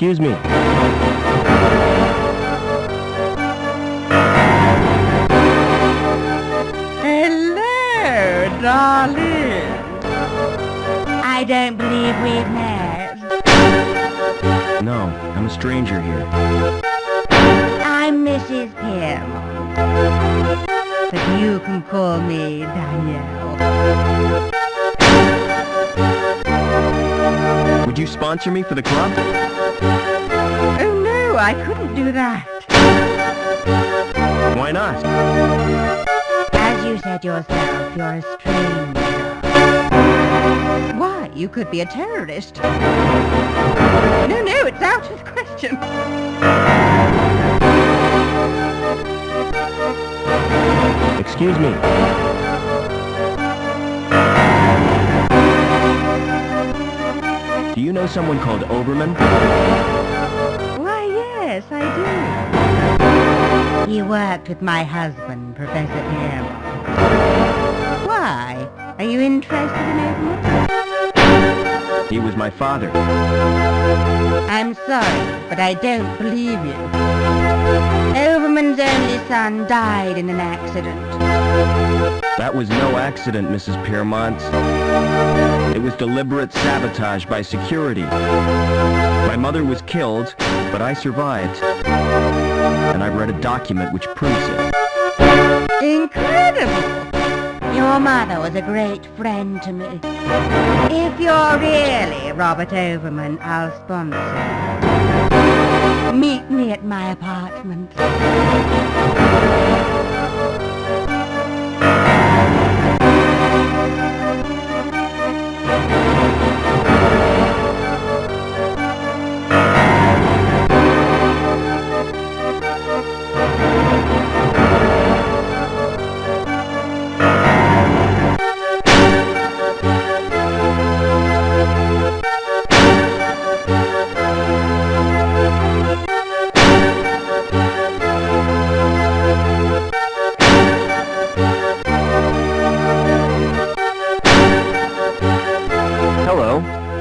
Excuse me. Hello, darling. I don't believe we've met. No, I'm a stranger here. I'm Mrs. Piermont. But you can call me Danielle. Would you sponsor me for the club? Oh no, I couldn't do that. Why not? As you said yourself, you're a stranger. Why? You could be a terrorist. No, it's out of the question. Excuse me. Do you know someone called Oberman? Why, yes, I do. He worked with my husband, Professor Piermont. Why? Are you interested in Oberman? He was my father. I'm sorry, but I don't believe you. Oberman's only son died in an accident. That was no accident, Mrs. Piermont. It was deliberate sabotage by security. My mother was killed, but I survived. And I've read a document which proves it. Incredible! Your mother was a great friend to me. If you're really Robert Overman, I'll sponsor you. Meet me at my apartment.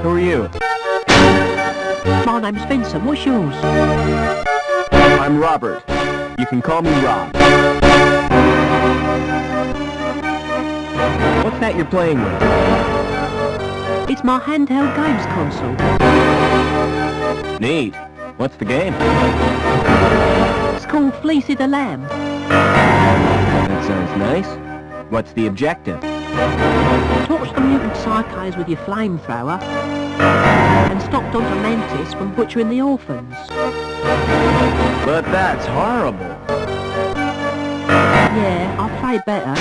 Who are you? My name's Vincent. What's yours? I'm Robert. You can call me Rob. What's that you're playing with? It's my handheld games console. Neat. What's the game? It's called Fleecy the Lamb. That sounds nice. What's the objective? Torch the mutant psychos with your flamethrower and stop Dr. Mantis from butchering the orphans. But that's horrible. Yeah, I'll play better.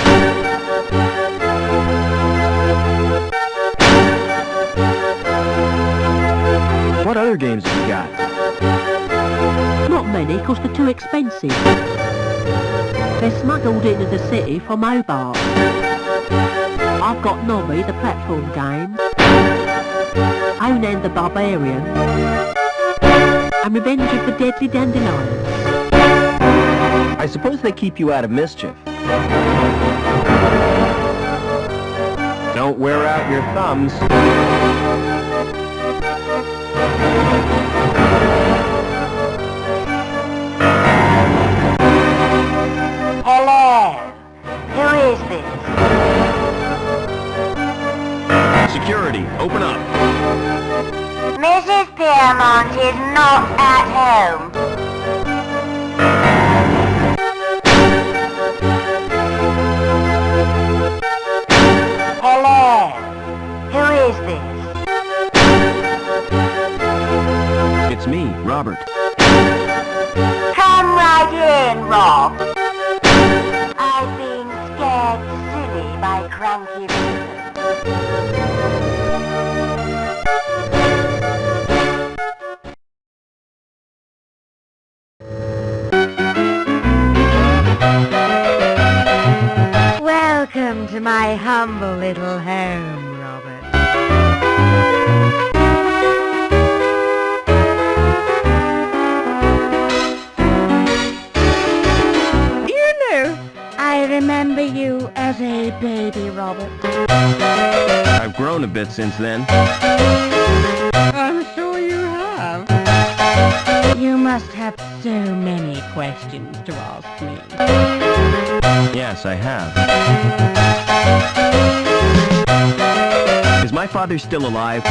What other games have you got? Not many, 'cause they're too expensive. They're smuggled into the city from Hobart. I've got Nobby, the platform game, Onan the Barbarian, and Revenge of the Deadly Dandelions. I suppose they keep you out of mischief. Don't wear out your thumbs. Hello. Who is this? Security, open up. Mrs. Piermont is not at home. Hello. Who is this? It's me, Robert. Come right in, Rob. I've been scared silly by cranky visitors. Welcome to my humble little home, Robert. You know, I remember you as a baby, Robert. I've grown a bit since then. I'm sure you have. You must have so many questions to ask me. Yes, I have. Is my father still alive?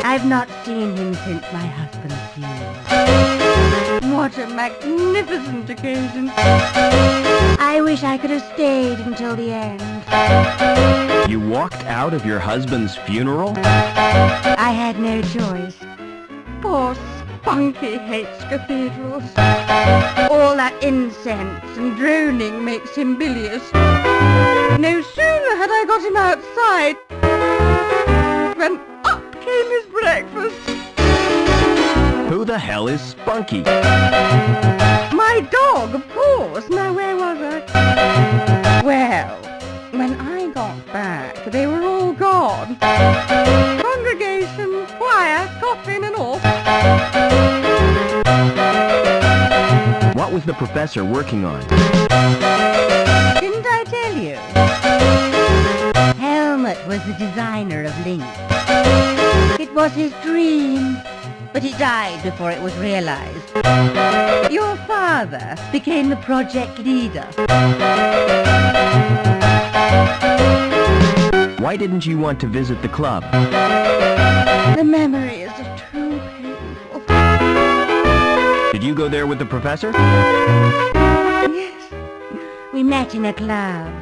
I've not seen him since my husband's funeral. What a magnificent occasion. I wish I could have stayed until the end. You walked out of your husband's funeral? I had no choice. Poor Spunky hates cathedrals. All that incense and droning makes him bilious. No sooner had I got him outside than up came his breakfast. Who the hell is Spunky? My dog, of course. Now, where was I? Well, when I got back, they were all gone. Congregation, choir, coffin and all. What was the professor working on? Didn't I tell you? Helmut was the designer of Link. It was his dream, but he died before it was realized. Your father became the project leader. Why didn't you want to visit the club? The memories are too painful. Did you go there with the professor? Yes, we met in a club.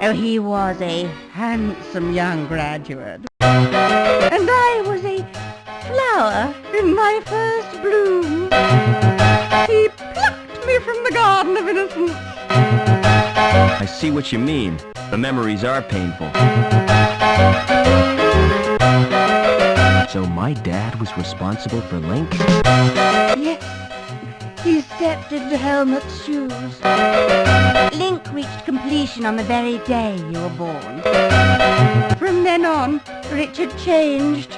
Oh, he was a handsome young graduate. And I was a flower in my first bloom. He plucked me from the garden of innocence. I see what you mean. The memories are painful. So my dad was responsible for Link? Yes, he stepped into Helmut's shoes. Link reached completion on the very day you were born. From then on, Richard changed.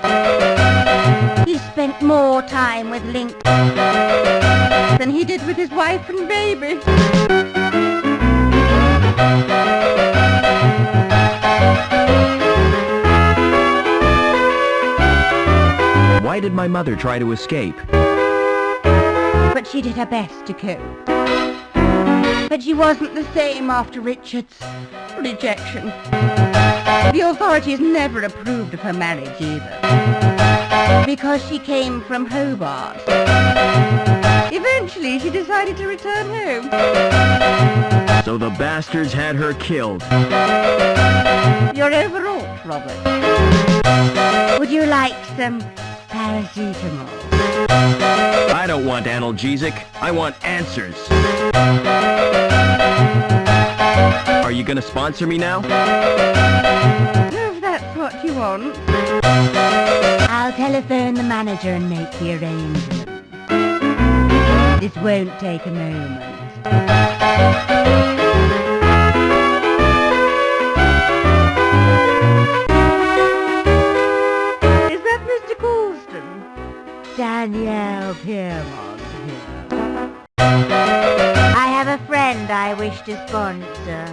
He spent more time with Link than he did with his wife and baby. Why did my mother try to escape? But she did her best to cope. But she wasn't the same after Richard's rejection. The authorities never approved of her marriage either. Because she came from Hobart. Eventually she decided to return home. So the bastards had her killed. You're overwrought, Robert. Would you like some paracetamol? I don't want analgesic. I want answers. Are you gonna sponsor me now? If that's what you want. I'll telephone the manager and make the arrangements. This won't take a moment. Is that Mr. Colston? Danielle Piermont here. I have a friend I wish to sponsor.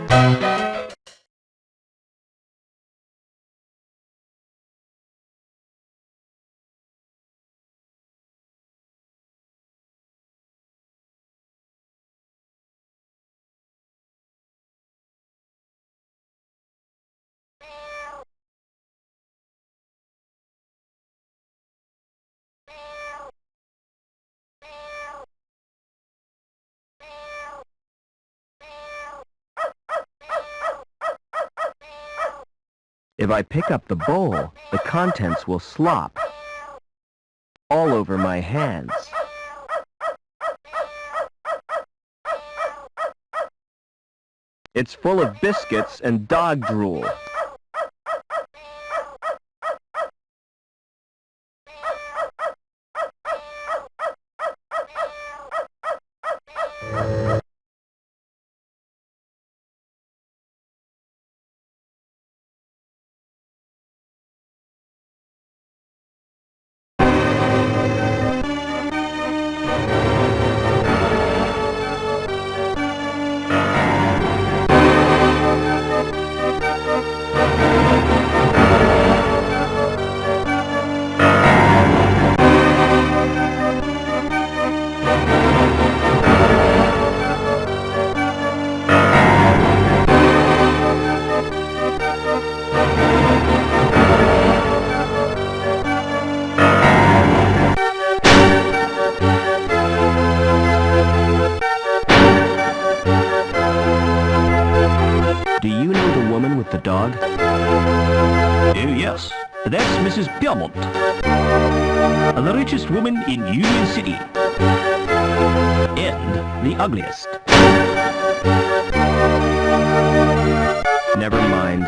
If I pick up the bowl, the contents will slop all over my hands. It's full of biscuits and dog drool. Do you know the woman with the dog? Oh yes, that's Mrs. Piermont, the richest woman in Union City. And the ugliest. Never mind.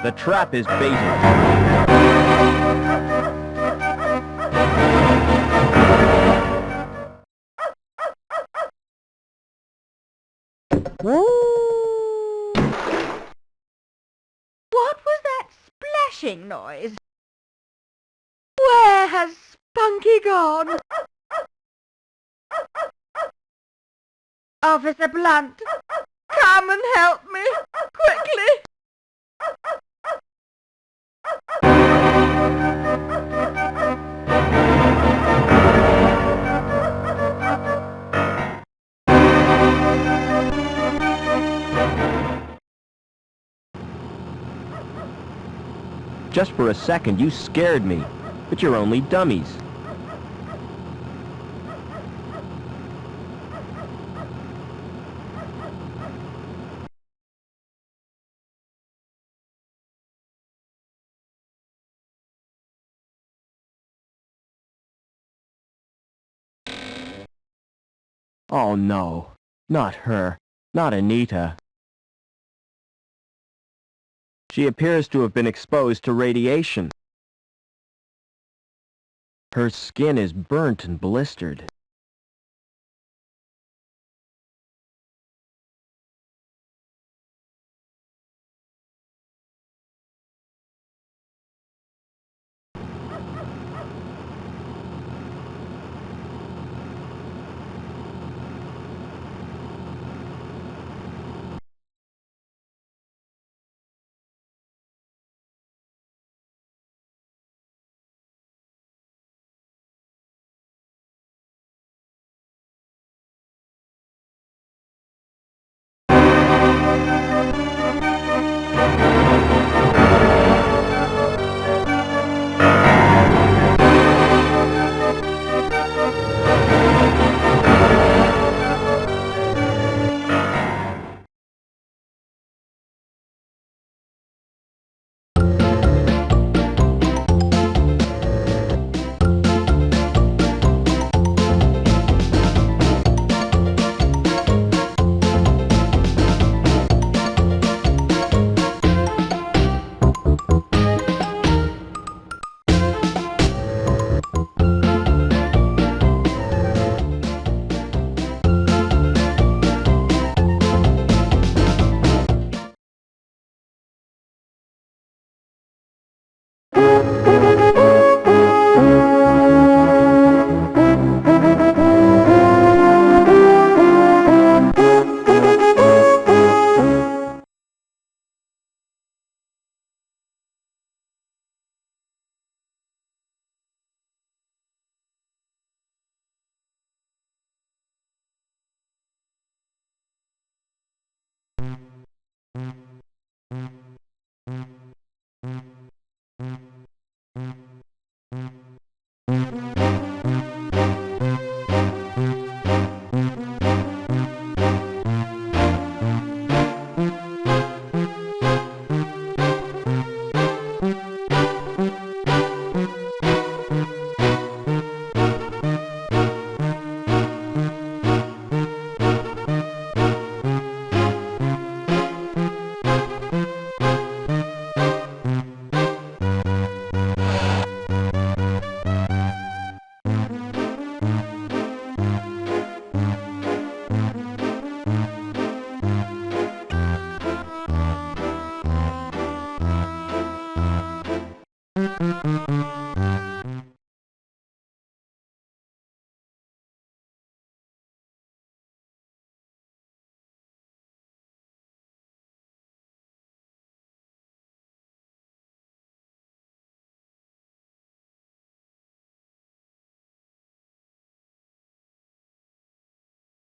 The trap is baited. What was that splashing noise? Where has Spunky gone? Officer Blunt, come and help me, quickly! Just for a second, you scared me. But you're only dummies. Oh no, not her. Not Anita. She appears to have been exposed to radiation. Her skin is burnt and blistered.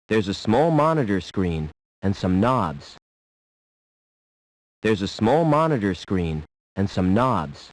There's a small monitor screen and some knobs. There's a small monitor screen and some knobs.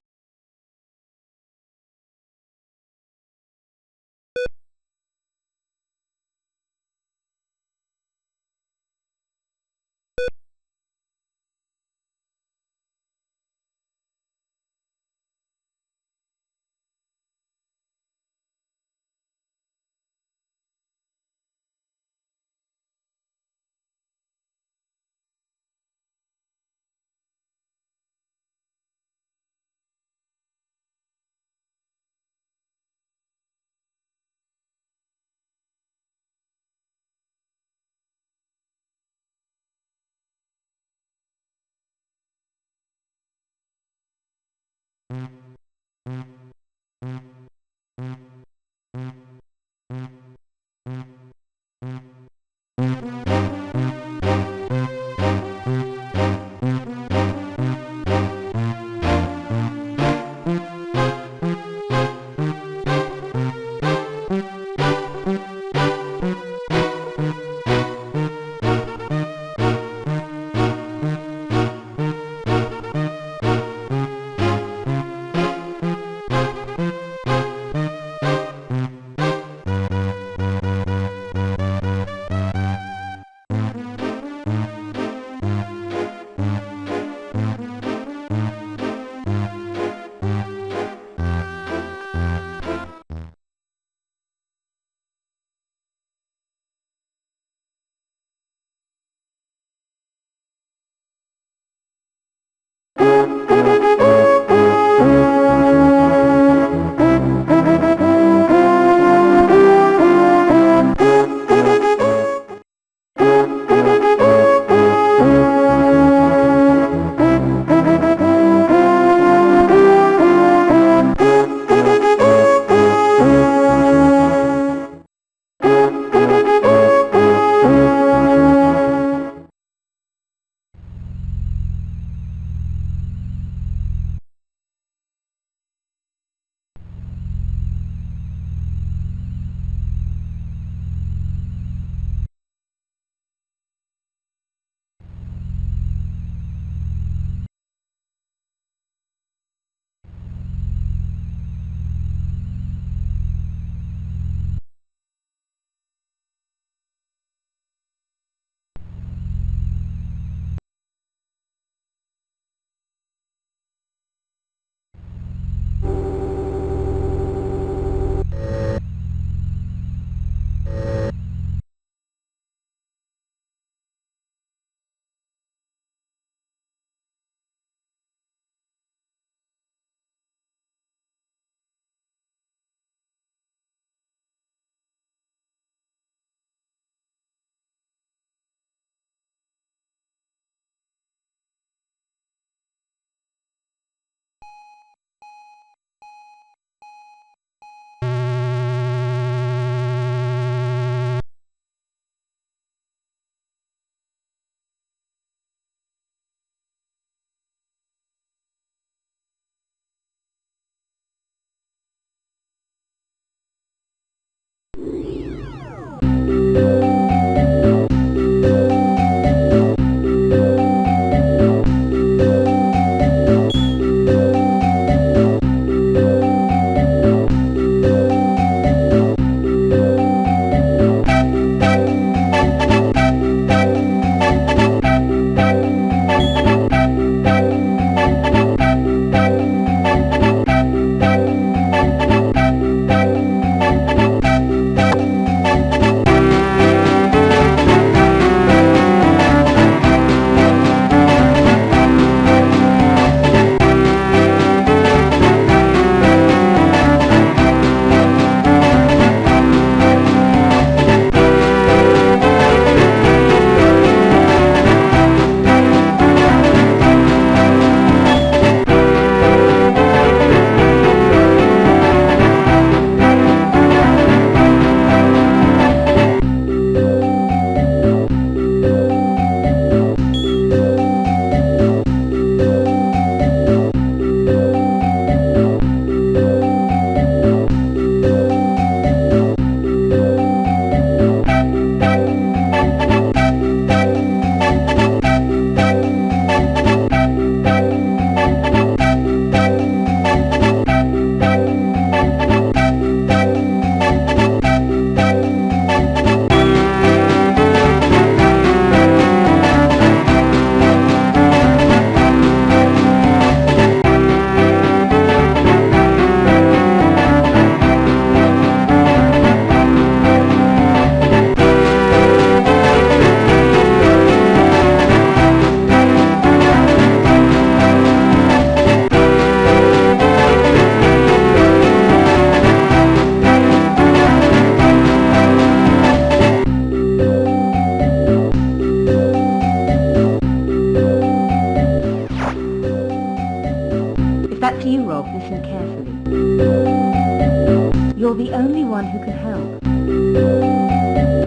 who could help.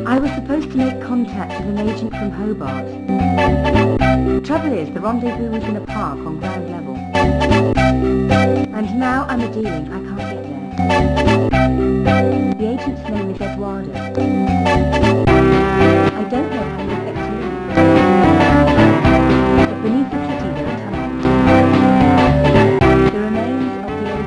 I was supposed to make contact with an agent from Hobart. The trouble is, the rendezvous was in a park on ground level. And now I'm a-dealing, I can't get there. The agent's name is Eduardo. I don't know how you'll get to leave. But beneath the city there are tunnels. The remains of the old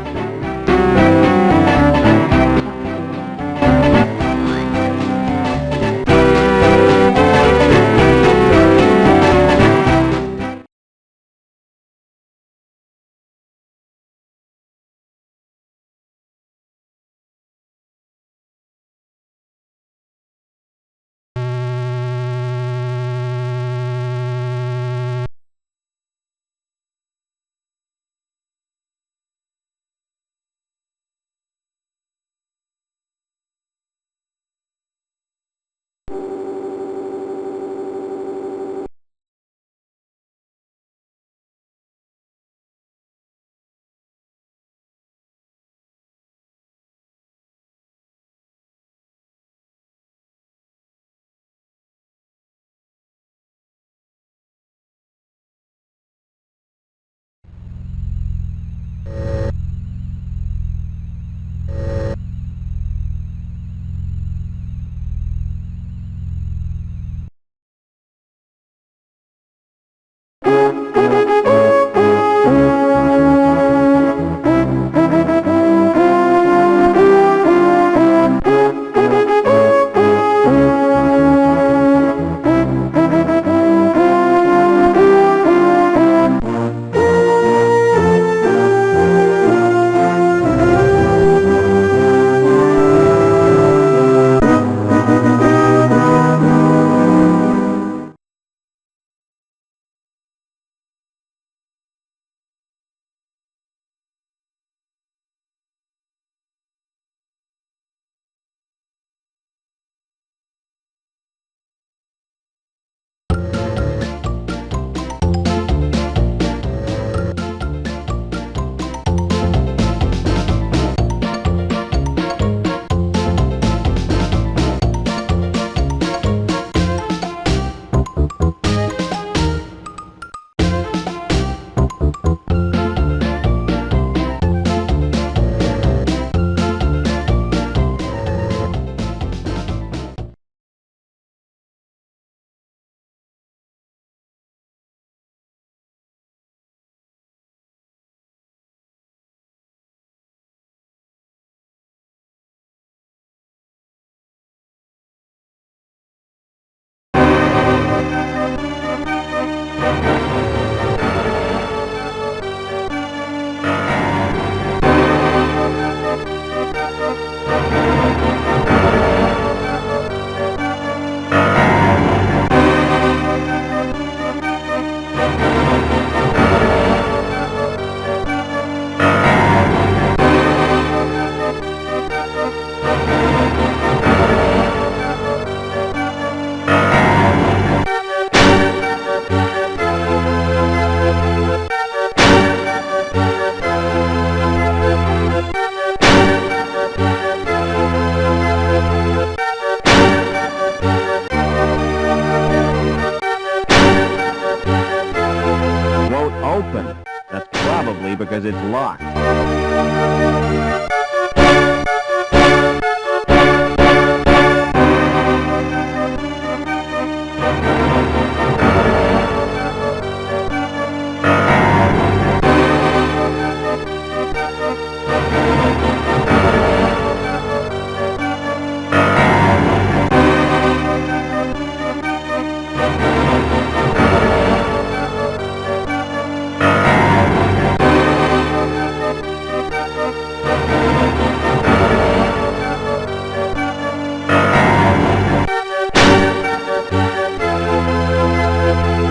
because it's locked.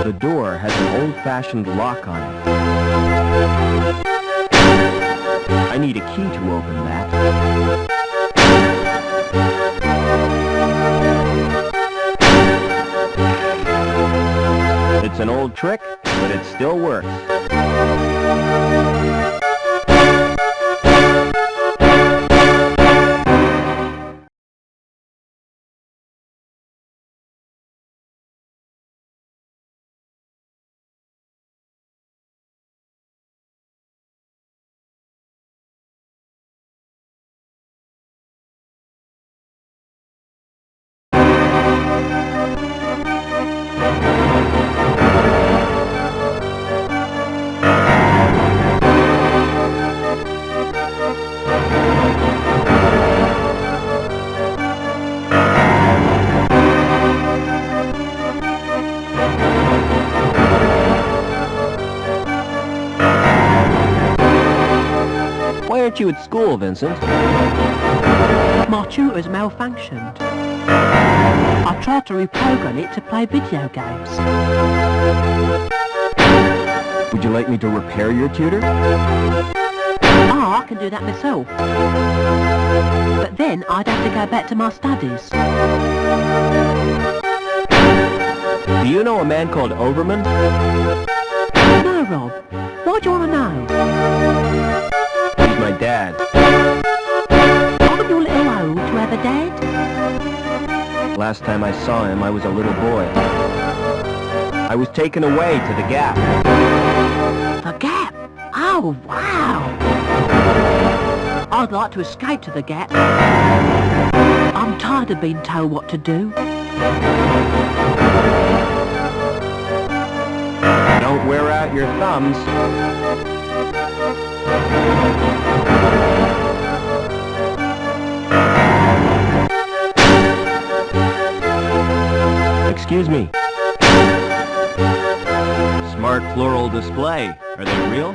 The door has an old-fashioned lock on it. I need a key to open that. It's an old trick, but it still works. you at school, Vincent? My tutor's malfunctioned. I tried to reprogram it to play video games. Would you like me to repair your tutor? Oh, I can do that myself. But then I'd have to go back to my studies. Do you know a man called Overman? No, Rob. Why do you want to know? He's my dad. Aren't you a little old to have a dad? Last time I saw him, I was a little boy. I was taken away to the Gap. The Gap? Oh, wow! I'd like to escape to the Gap. I'm tired of being told what to do. Don't wear out your thumbs. Excuse me. Smart floral display. Are they real?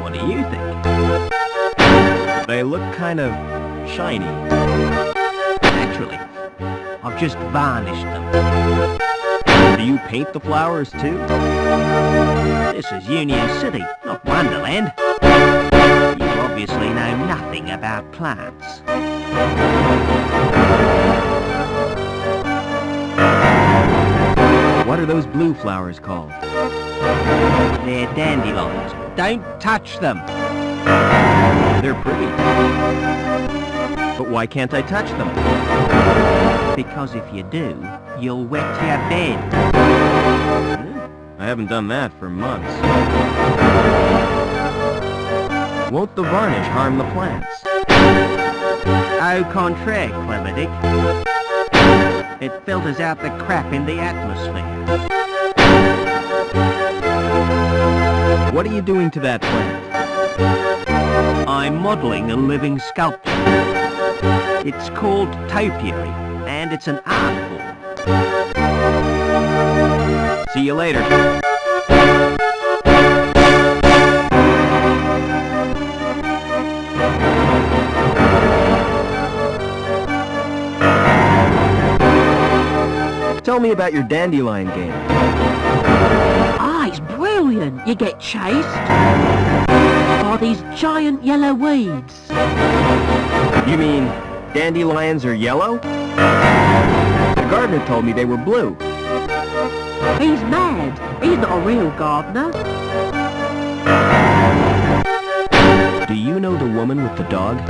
What do you think? They look kind of shiny. Naturally. I've just varnished them. Do you paint the flowers too? This is Union City, not Wonderland. You obviously know nothing about plants. What are those blue flowers called? They're dandelions. Don't touch them. They're pretty. But why can't I touch them? Because if you do, you'll wet your bed. I haven't done that for months. Won't the varnish harm the plants? Au contraire, Clever Dick. It filters out the crap in the atmosphere. What are you doing to that plant? I'm modelling a living sculpture. It's called topiary, and it's an art form. See you later. Tell me about your dandelion game. Ah, it's brilliant. You get chased by these giant yellow weeds. You mean dandelions are yellow? The gardener told me they were blue. He's mad. He's not a real gardener. Do you know the woman with the dog?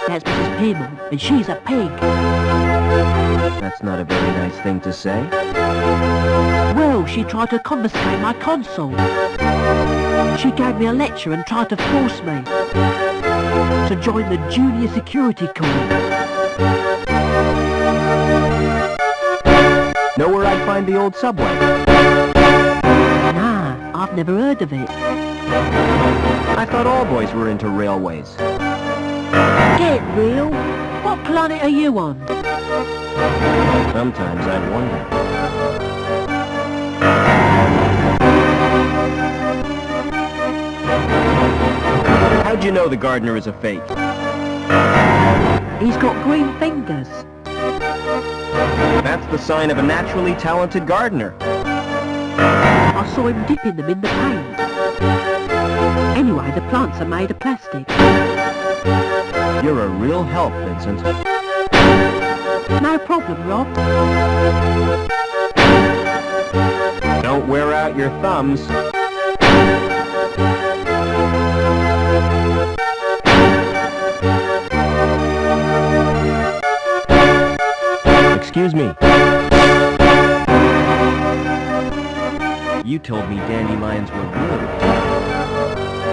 That's Mrs. Pearmont, and she's a pig. That's not a very nice thing to say. Well, she tried to confiscate my console. She gave me a lecture and tried to force me to join the Junior Security Corps. Know where I'd find the old subway? Nah, I've never heard of it. I thought all boys were into railways. Get real? What planet are you on? Sometimes I wonder. How'd you know the gardener is a fake? He's got green fingers. That's the sign of a naturally talented gardener. I saw him dipping them in the paint. Anyway, the plants are made of plastic. You're a real help, Vincent. No problem, Rob. Don't wear out your thumbs. Excuse me. You told me dandelions were blue.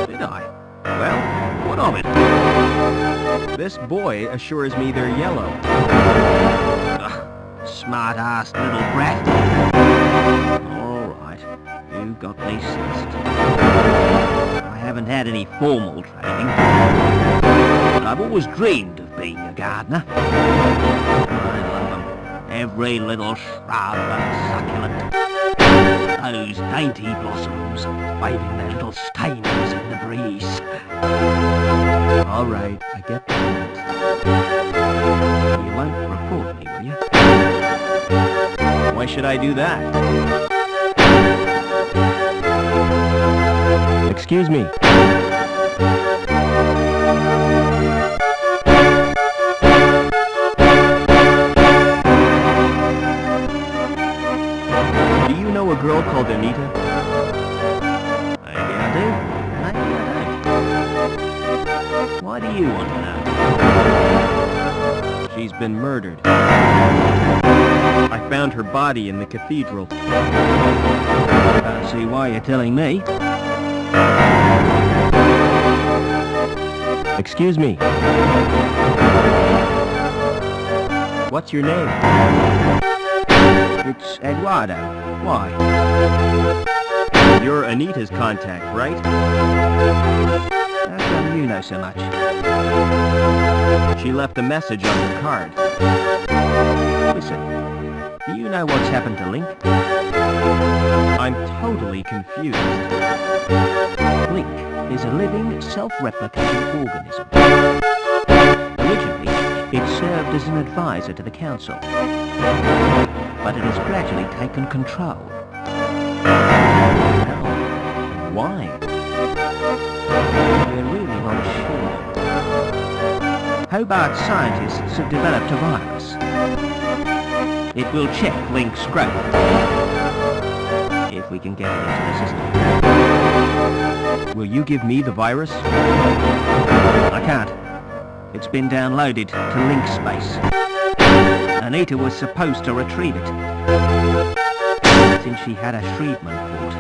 Did I? Well, what of it? This boy assures me they're yellow. Smart-ass little brat. All right, you got me sussed. I haven't had any formal training, but I've always dreamed of being a gardener. I love them. Every little shrub and succulent. Those dainty blossoms, waving their little stains in the breeze. All right, I get the point. You won't report me, will you? Why should I do that? Excuse me. Do you know a girl called Anita? Maybe I do. Maybe I don't. Why do you want to know? She's been murdered. I found her body in the cathedral. Can't see why you're telling me. Excuse me. What's your name? It's Eduardo. Why? You're Anita's contact, right? How come you know so much? She left a message on her card. Listen, do you know what's happened to Link? I'm totally confused. Link is a living, self-replicating organism. Originally, it served as an advisor to the Council, but it has gradually taken control. Now, Why? we're really not sure. Hobart scientists have developed a virus. It will check Link's growth, if we can get it into the system. Will you give me the virus? I can't. It's been downloaded to Link space. Anita was supposed to retrieve it, since she had a Shrievman fort.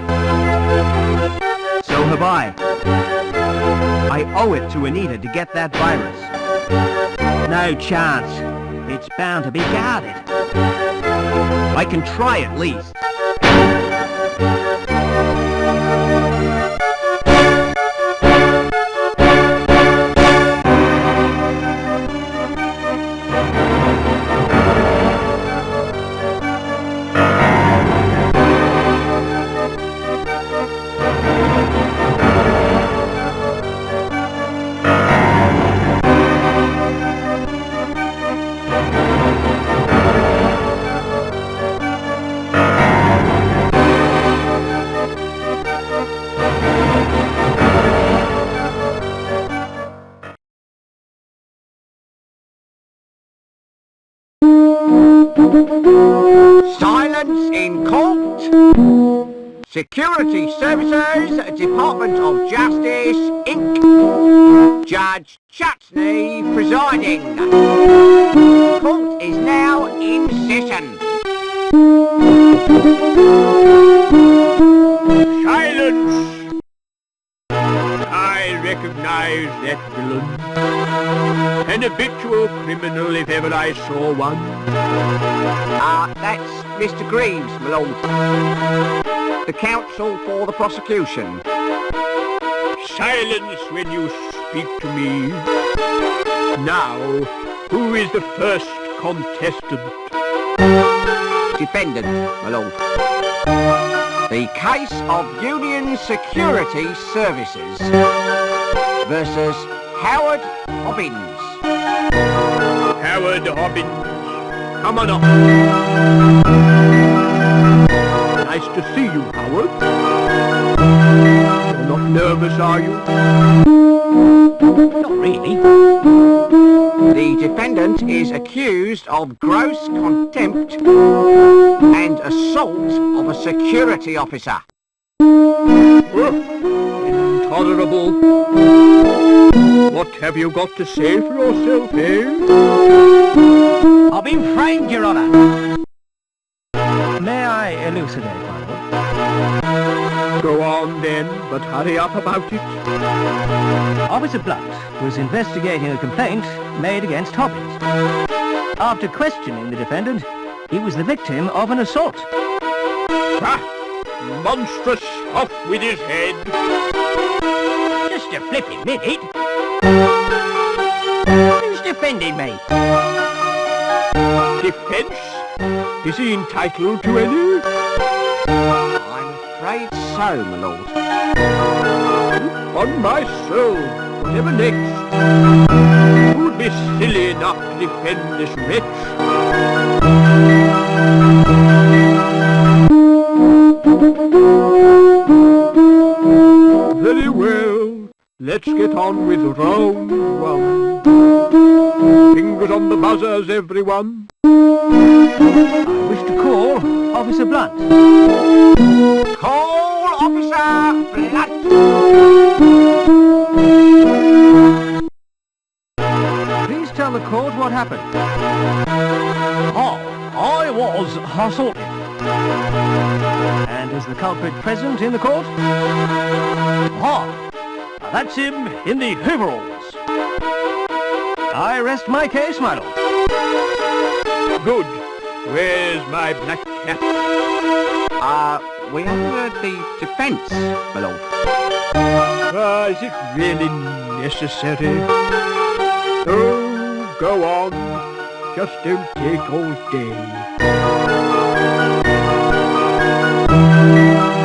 So have I. I owe it to Anita to get that virus. No chance. It's bound to be guarded. I can try at least. Silence in court. Security Services, Department of Justice, Inc. Judge Chutney presiding. Court is now in session. Silence! I recognize that villain. An habitual criminal if ever I saw one. That's Mr. Greaves, my lord. The counsel for the prosecution. Silence when you speak to me. Now, who is the first contestant? Defendant, my lord. The case of Union Security Services versus Howard Hobbins. Howard Hobbins. Come on up. Nice to see you, Howard. You're not nervous, are you? Not really. The defendant is accused of gross contempt and assault of a security officer. Intolerable. What have you got to say for yourself, eh? I've been framed, Your Honour. May I elucidate, my lord? Go on then, but hurry up about it. Officer Blunt was investigating a complaint made against Hobbins. After questioning the defendant, he was the victim of an assault. Ah, monstrous off with his head. Just a flipping minute. Who's defending me? Defence? Is he entitled to any? I'm afraid so, my lord. On my soul, whatever next? Who'd be silly enough to defend this wretch? Very well. Let's get on with round one. Fingers on the buzzers, everyone. I wish to call Officer Blunt. Call Officer Blunt! Please tell the court what happened. I was assaulted. And is the culprit present in the court? That's him in the overalls. I rest my case, my lord. Good. Where's my black cap? We have the defence, my lord. Is it really necessary? Oh, go on. Just don't take all day.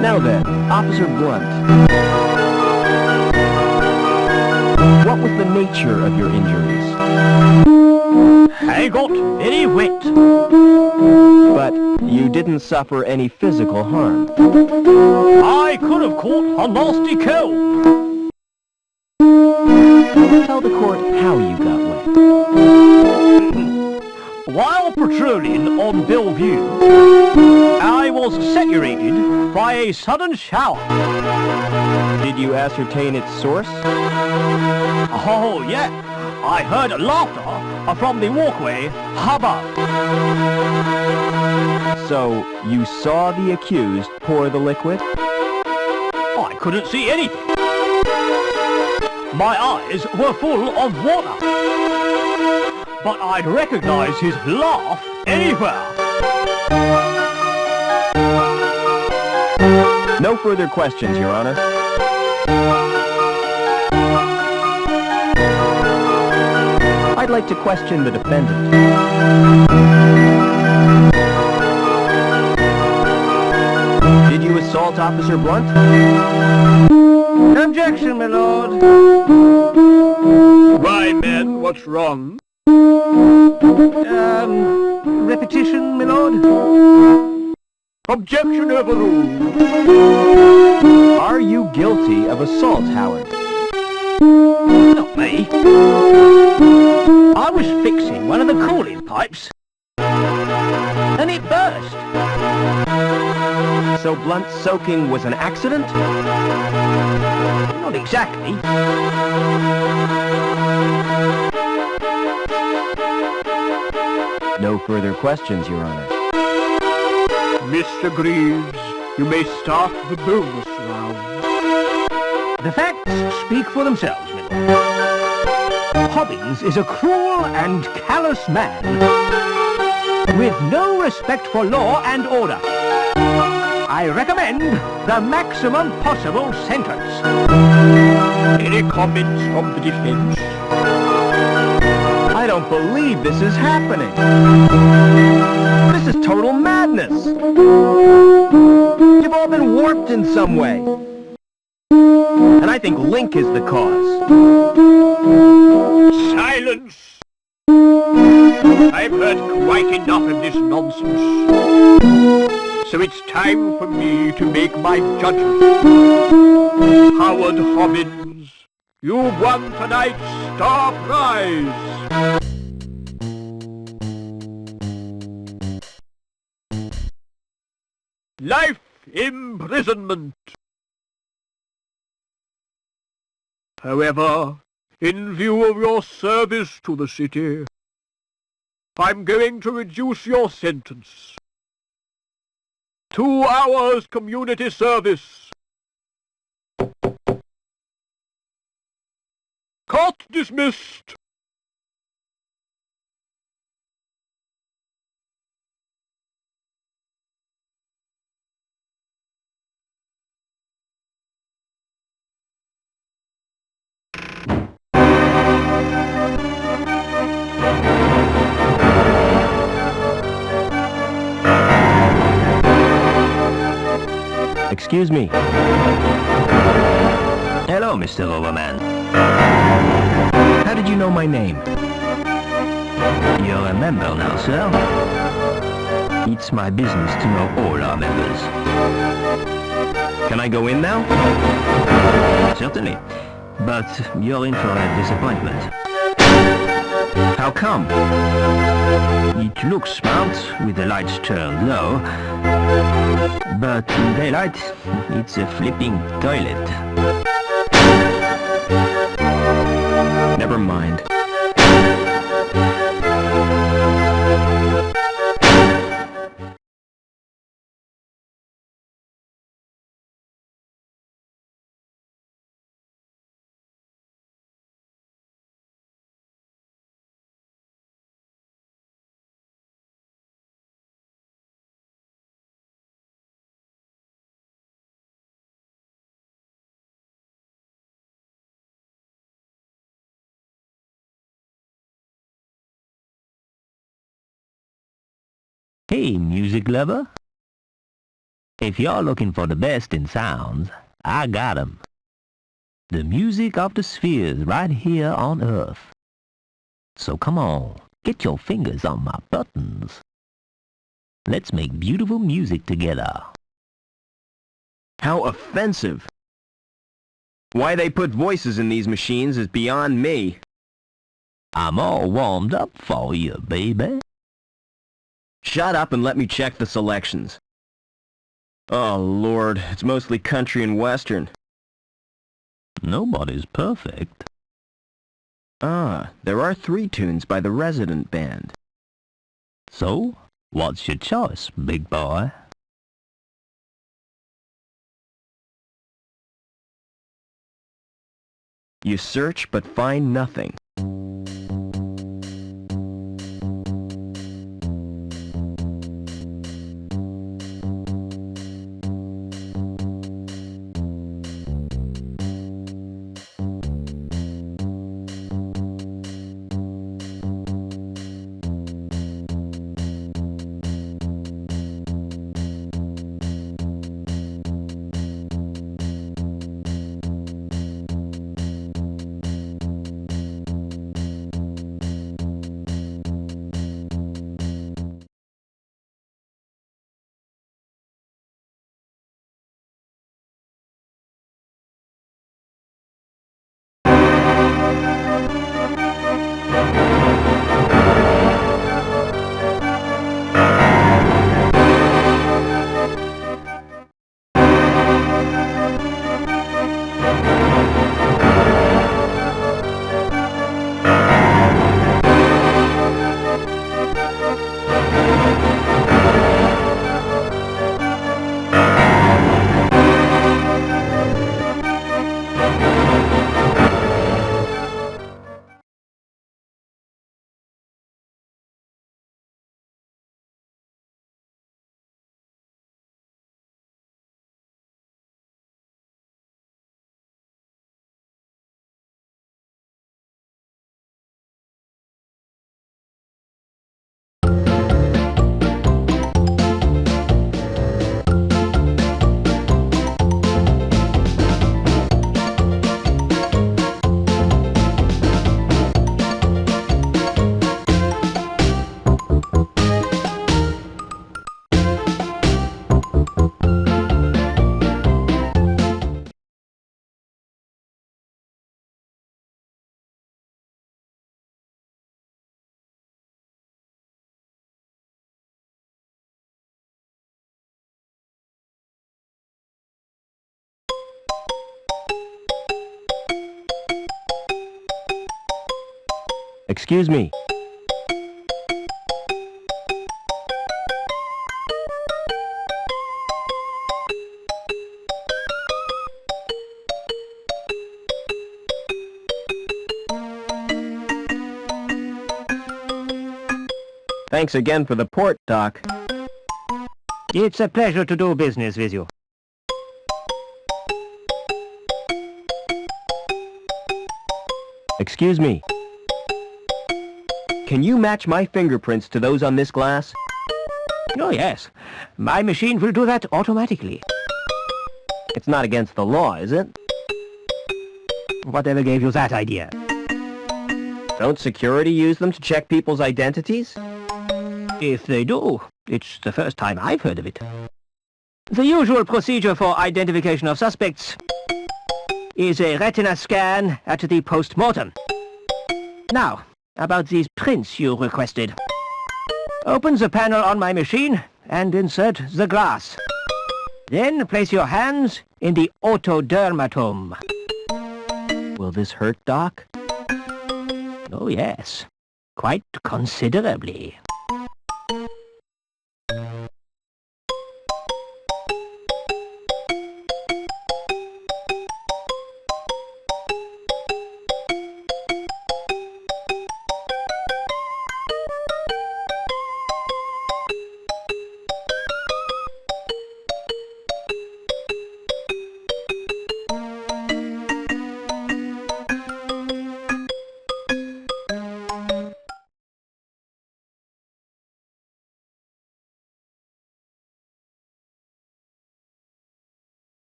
Now then, Officer Blunt. What was the nature of your injuries? I got very wet. But you didn't suffer any physical harm. I could have caught a nasty cold. Tell the court how you got wet. While patrolling on Bellevue, I was saturated by a sudden shower. Did you ascertain its source? Oh, yeah. I heard laughter from the walkway above. So, you saw the accused pour the liquid? I couldn't see anything. My eyes were full of water. But I'd recognize his laugh anywhere. No further questions, Your Honor. I'd like to question the defendant. Did you assault Officer Blunt? Objection, my lord. Why, men, what's wrong? Repetition, my lord. Objection overruled. Are you guilty of assault, Howard? Not me. I was fixing one of the cooling pipes, and it burst. So Blunt soaking was an accident? Not exactly. No further questions, Your Honor. Mr. Greaves, you may start the bonus round. The facts speak for themselves, my lord. Hobbins is a cruel and callous man, with no respect for law and order. I recommend the maximum possible sentence. Any comments from the defense? I don't believe this is happening. This is total madness. You've all been warped in some way. And I think Link is the cause. Silence! I've heard quite enough of this nonsense. So it's time for me to make my judgment. Howard Hobbins, you've won tonight's star prize. Life imprisonment. However, in view of your service to the city, I'm going to reduce your sentence. 2 hours community service. Court dismissed. Excuse me. Hello, Mr. Overman. How did you know my name? You're a member now, sir. It's my business to know all our members. Can I go in now? Certainly. But you're in for a disappointment. How come? It looks smart with the lights turned low, but in daylight, it's a flipping toilet. Never mind. Hey, music lover. If you're looking for the best in sounds, I got 'em. The music of the spheres right here on Earth. So come on, get your fingers on my buttons. Let's make beautiful music together. How offensive! Why they put voices in these machines is beyond me. I'm all warmed up for you, baby. Shut up and let me check the selections. Oh, Lord, it's mostly country and western. Nobody's perfect. Ah, there are 3 tunes by the Resident Band. So, what's your choice, big boy? You search but find nothing. Excuse me. Thanks again for the port, Doc. It's a pleasure to do business with you. Excuse me. Can you match my fingerprints to those on this glass? Oh, yes. My machine will do that automatically. It's not against the law, is it? Whatever gave you that idea? Don't security use them to check people's identities? If they do, it's the first time I've heard of it. The usual procedure for identification of suspects is a retina scan at the post-mortem. Now, about these prints you requested. Open the panel on my machine and insert the glass. Then place your hands in the otodermatome. Will this hurt, Doc? Oh yes, quite considerably.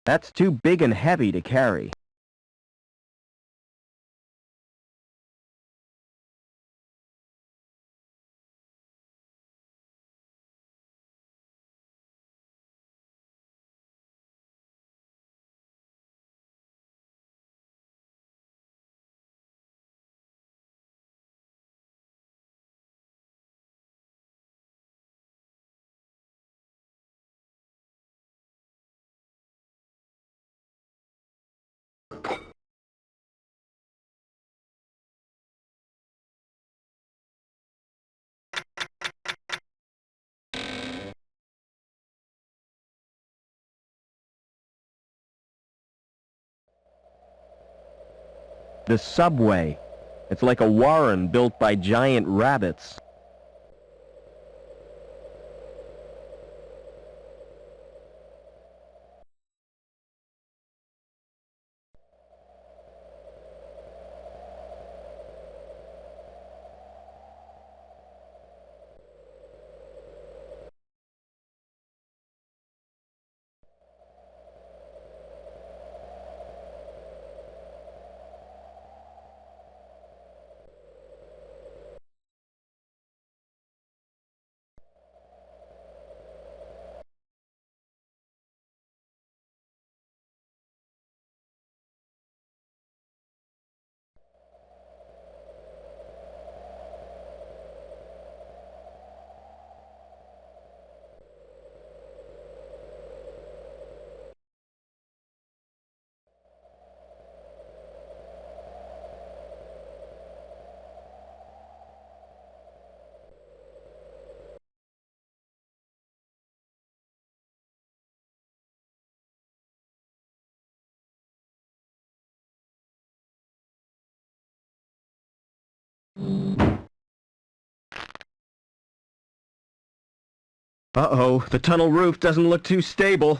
That's too big and heavy to carry. The subway. It's like a warren built by giant rabbits. Uh-oh, the tunnel roof doesn't look too stable.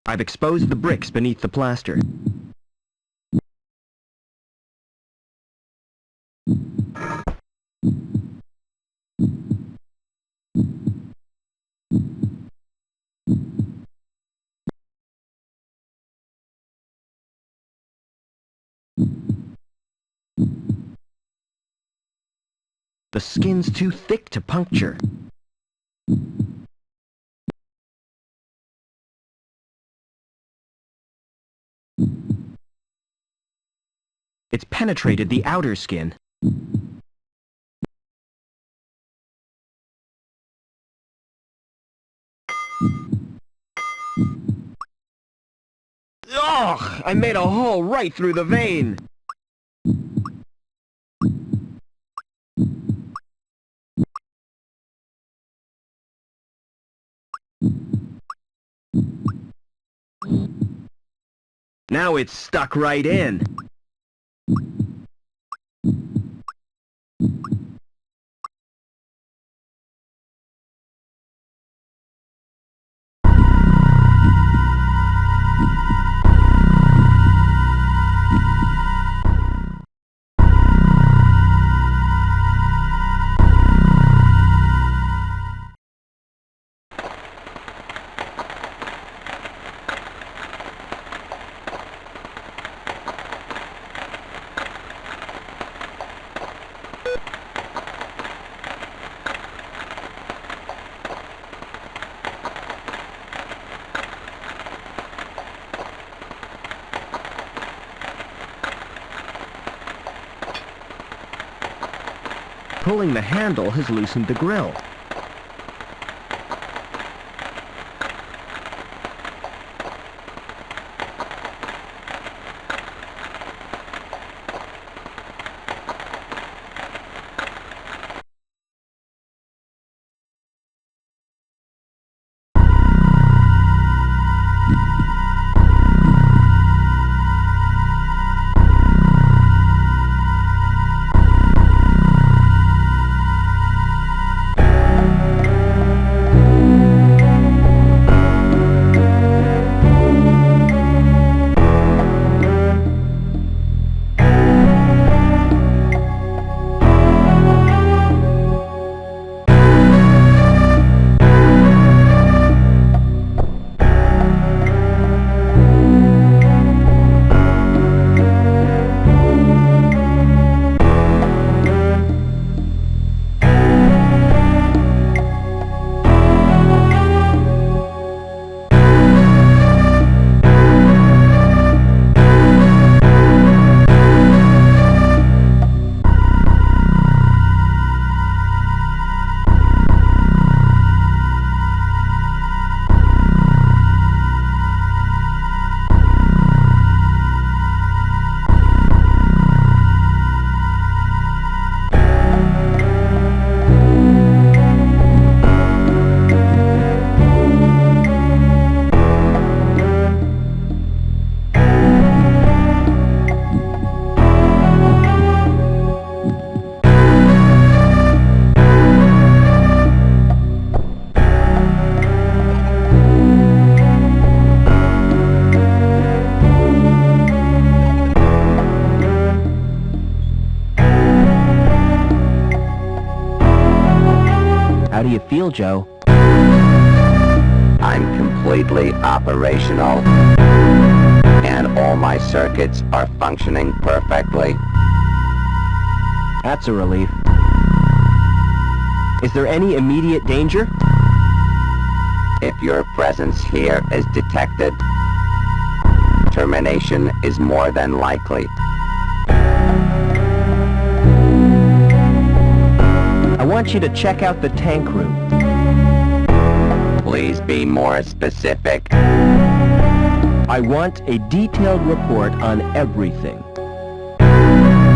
I've exposed the bricks beneath the plaster. The skin's too thick to puncture. It's penetrated the outer skin. Ugh! I made a hole right through the vein! Now it's stuck right in. Pulling the handle has loosened the grill. How do you feel, Joe? I'm completely operational, and all my circuits are functioning perfectly. That's a relief. Is there any immediate danger? If your presence here is detected, termination is more than likely. I want you to check out the tank room. Please be more specific. I want a detailed report on everything.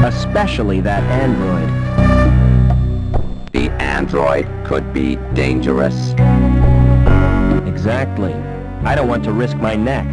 Especially that android. The android could be dangerous. Exactly. I don't want to risk my neck.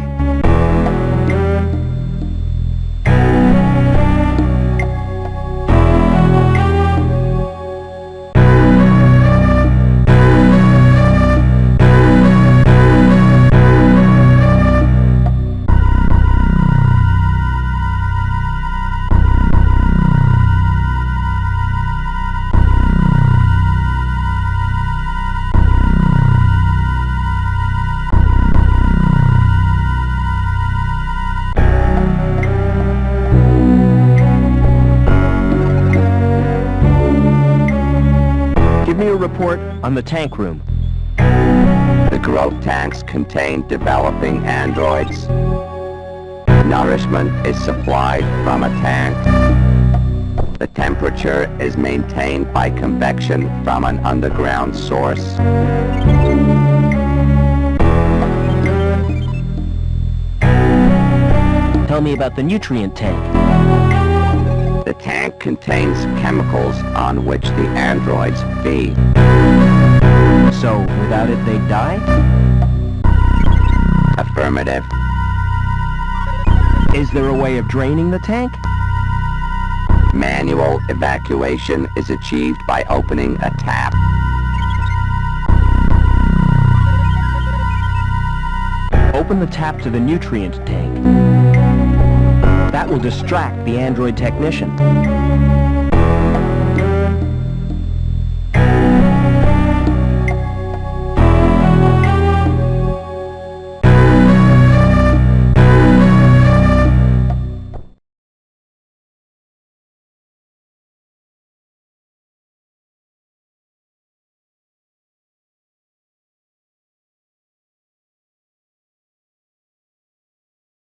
Report on the tank room. The growth tanks contain developing androids. Nourishment is supplied from a tank. The temperature is maintained by convection from an underground source. Tell me about the nutrient tank. The tank contains chemicals on which the androids feed. So, without it, they'd die? Affirmative. Is there a way of draining the tank? Manual evacuation is achieved by opening a tap. Open the tap to the nutrient tank. That will distract the android technician.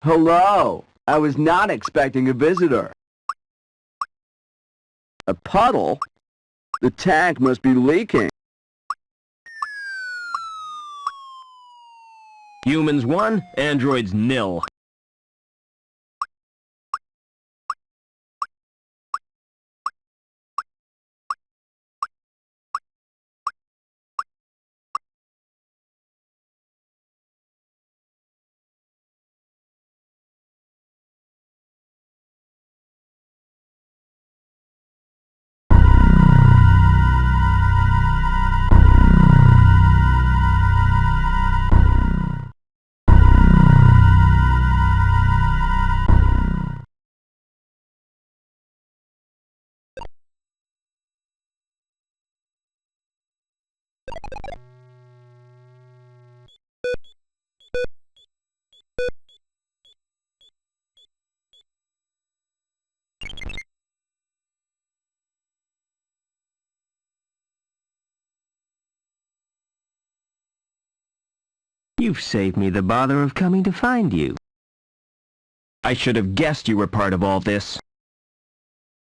Hello! I was not expecting a visitor. A puddle? The tank must be leaking. Humans 1, androids 0. You've saved me the bother of coming to find you. I should have guessed you were part of all this.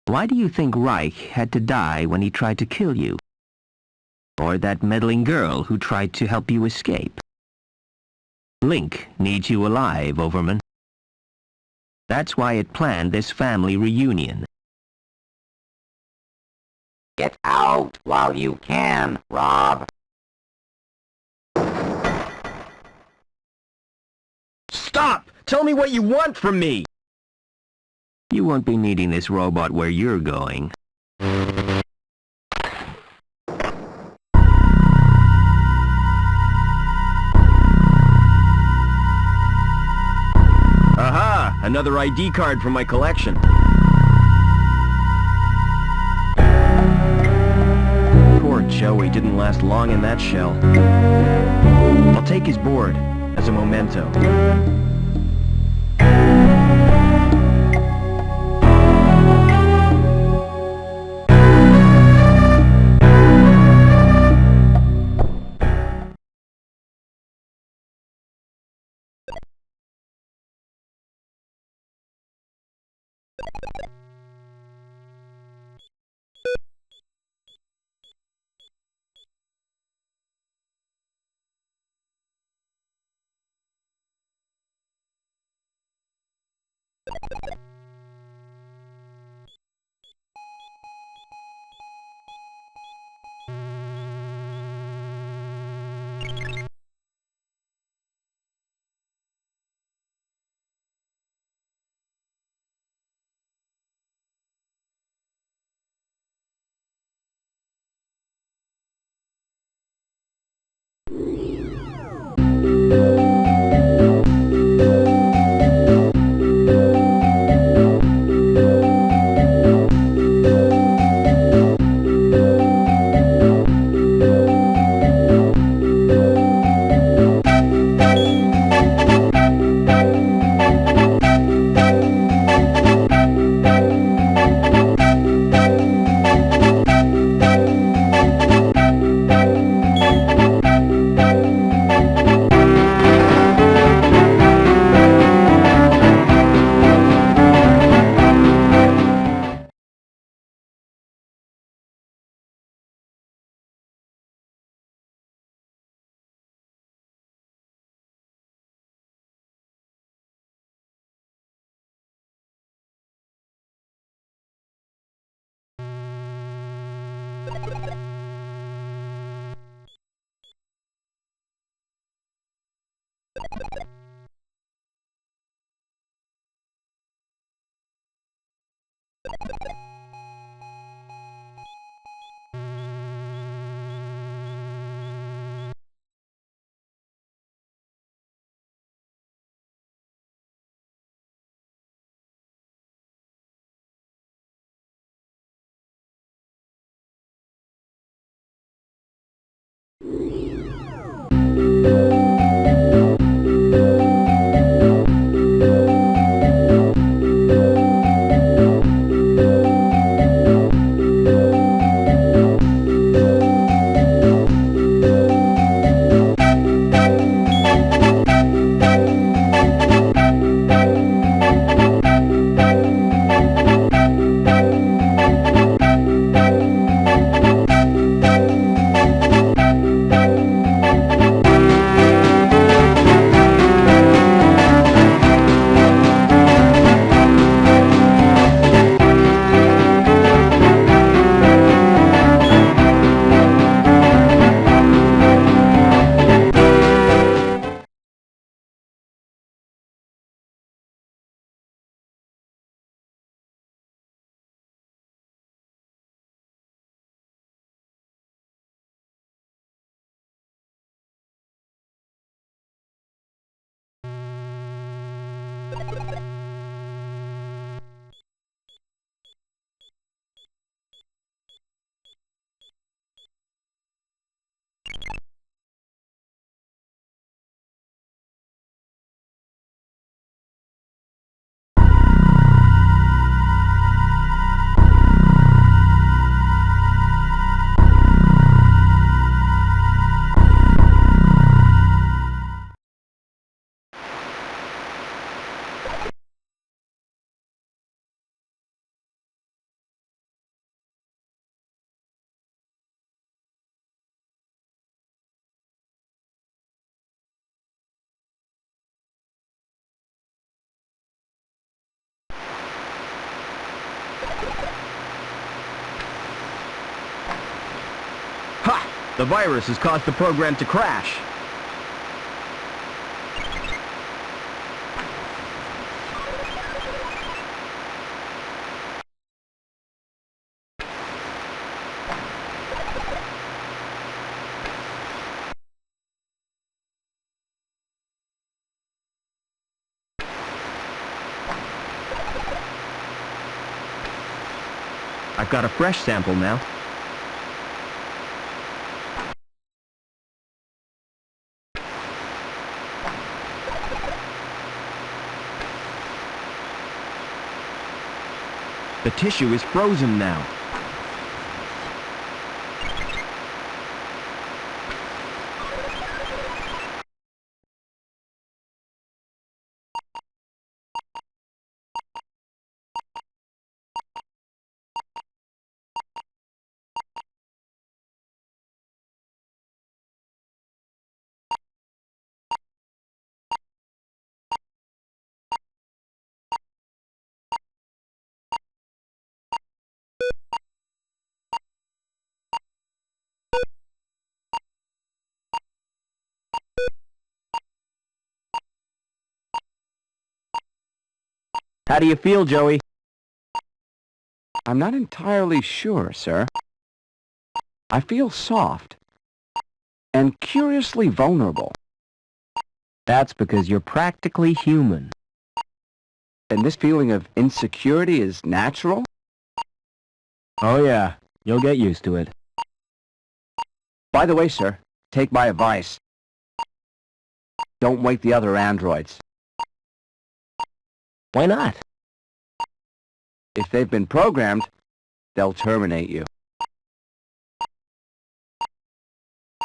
Why do you think Reich had to die when he tried to kill you? Or that meddling girl who tried to help you escape? Link needs you alive, Overman. That's why it planned this family reunion. Get out while you can, Rob. Stop! Tell me what you want from me! You won't be needing this robot where you're going. Aha! Another ID card from my collection. Poor Joey didn't last long in that shell. I'll take his board as a memento. Ha! The virus has caused the program to crash. I've got a fresh sample now. The tissue is frozen now. How do you feel, Joey? I'm not entirely sure, sir. I feel soft and curiously vulnerable. That's because you're practically human. And this feeling of insecurity is natural? Oh yeah, you'll get used to it. By the way, sir, take my advice. Don't wake the other androids. Why not? If they've been programmed, they'll terminate you.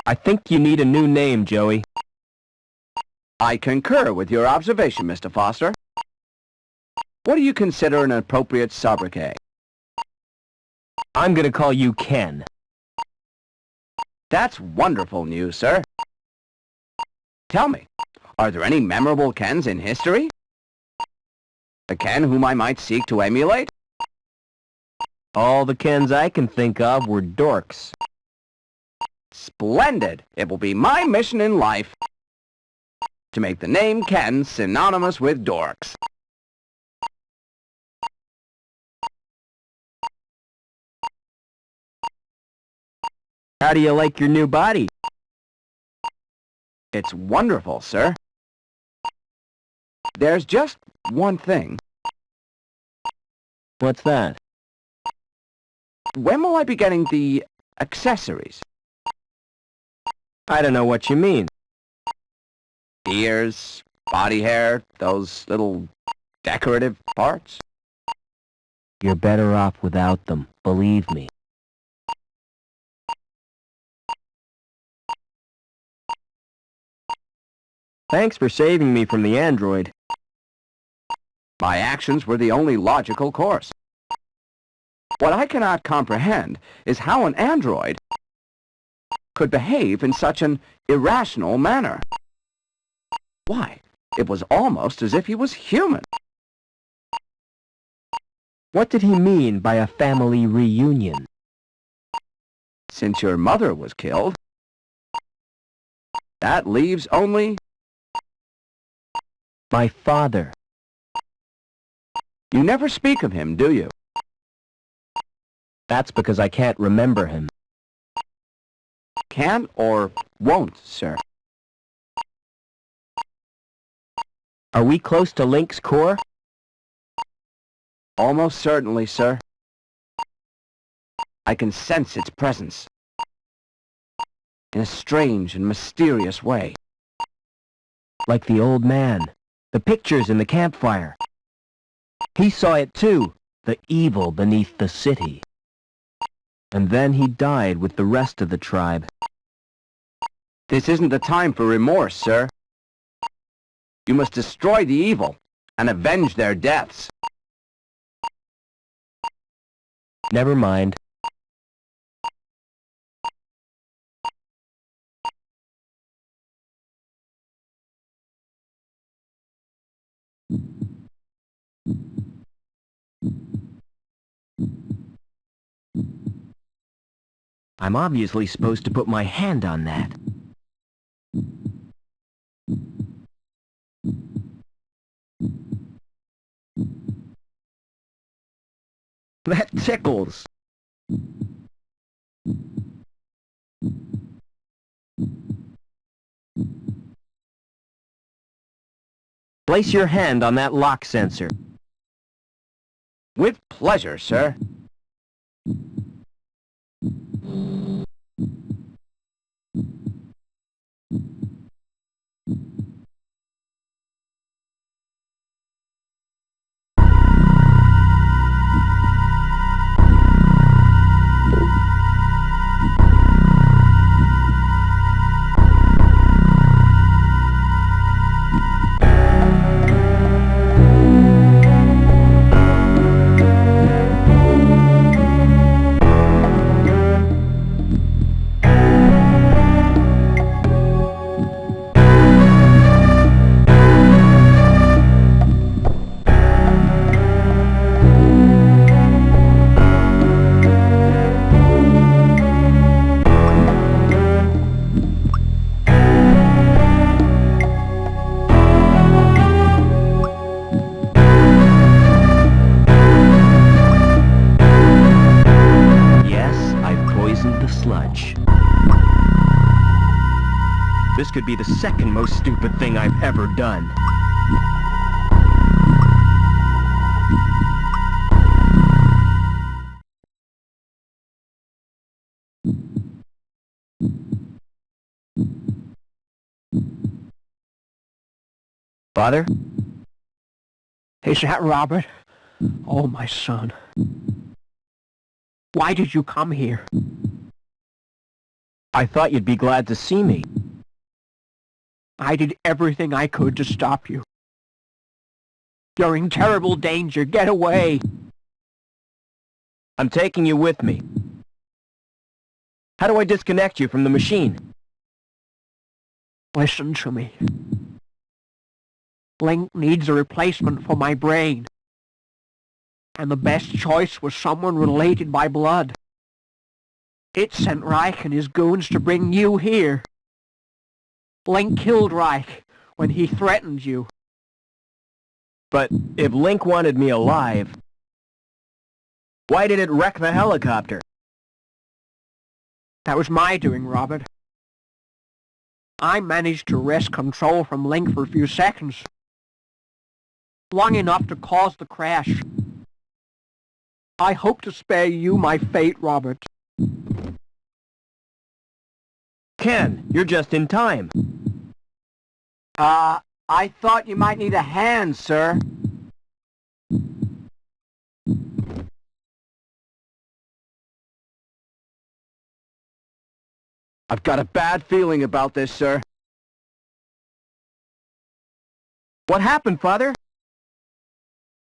I think you need a new name, Joey. I concur with your observation, Mr. Foster. What do you consider an appropriate sobriquet? I'm gonna call you Ken. That's wonderful news, sir. Tell me, are there any memorable Kens in history? A Ken whom I might seek to emulate? All the Kens I can think of were dorks. Splendid! It will be my mission in life to make the name Ken synonymous with dorks. How do you like your new body? It's wonderful, sir. There's just one thing. What's that? When will I be getting the accessories? I don't know what you mean. Ears, body hair, those little decorative parts? You're better off without them, believe me. Thanks for saving me from the android. My actions were the only logical course. What I cannot comprehend is how an android could behave in such an irrational manner. Why, it was almost as if he was human. What did he mean by a family reunion? Since your mother was killed, that leaves only my father. You never speak of him, do you? That's because I can't remember him. Can't or won't, sir. Are we close to Link's core? Almost certainly, sir. I can sense its presence in a strange and mysterious way. Like the old man, the pictures in the campfire. He saw it too, the evil beneath the city. And then he died with the rest of the tribe. This isn't the time for remorse, sir. You must destroy the evil and avenge their deaths. Never mind. I'm obviously supposed to put my hand on that. That tickles. Place your hand on that lock sensor. With pleasure, sir. fudge. This could be the second most stupid thing I've ever done. Father? Is that Robert? Oh, my son. Why did you come here? I thought you'd be glad to see me. I did everything I could to stop you. You're in terrible danger. Get away. I'm taking you with me. How do I disconnect you from the machine? Listen to me. Link needs a replacement for my brain. And the best choice was someone related by blood. It sent Reich and his goons to bring you here. Link killed Reich when he threatened you. But if Link wanted me alive, why did it wreck the helicopter? That was my doing, Robert. I managed to wrest control from Link for a few seconds. Long enough to cause the crash. I hope to spare you my fate, Robert. Ken, you're just in time. I thought you might need a hand, sir. I've got a bad feeling about this, sir. What happened, Father?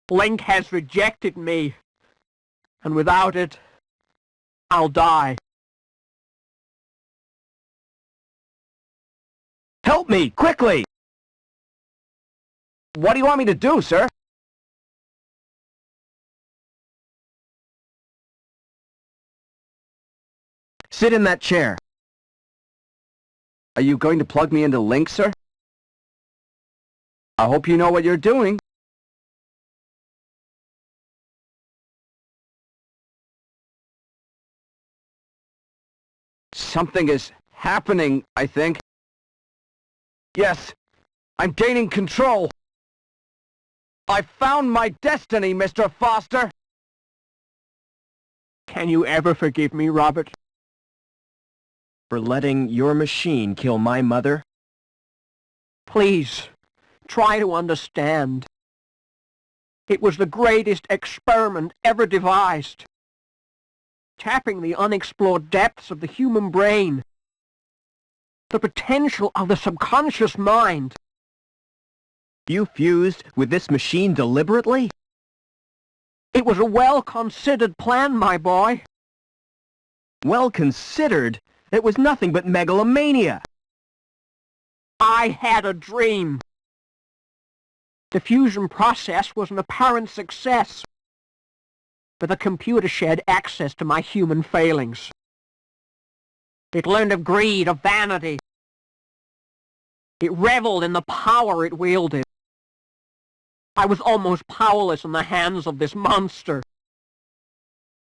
Link has rejected me. And without it, I'll die. Help me, quickly! What do you want me to do, sir? Sit in that chair. Are you going to plug me into Link, sir? I hope you know what you're doing. Something is happening, I think. Yes, I'm gaining control. I found my destiny, Mr. Foster. Can you ever forgive me, Robert? For letting your machine kill my mother? Please, try to understand. It was the greatest experiment ever devised. Tapping the unexplored depths of the human brain. The potential of the subconscious mind. You fused with this machine deliberately? It was a well-considered plan, my boy. Well considered? It was nothing but megalomania. I had a dream. The fusion process was an apparent success. But the computer shared access to my human failings. It learned of greed, of vanity. It reveled in the power it wielded. I was almost powerless in the hands of this monster.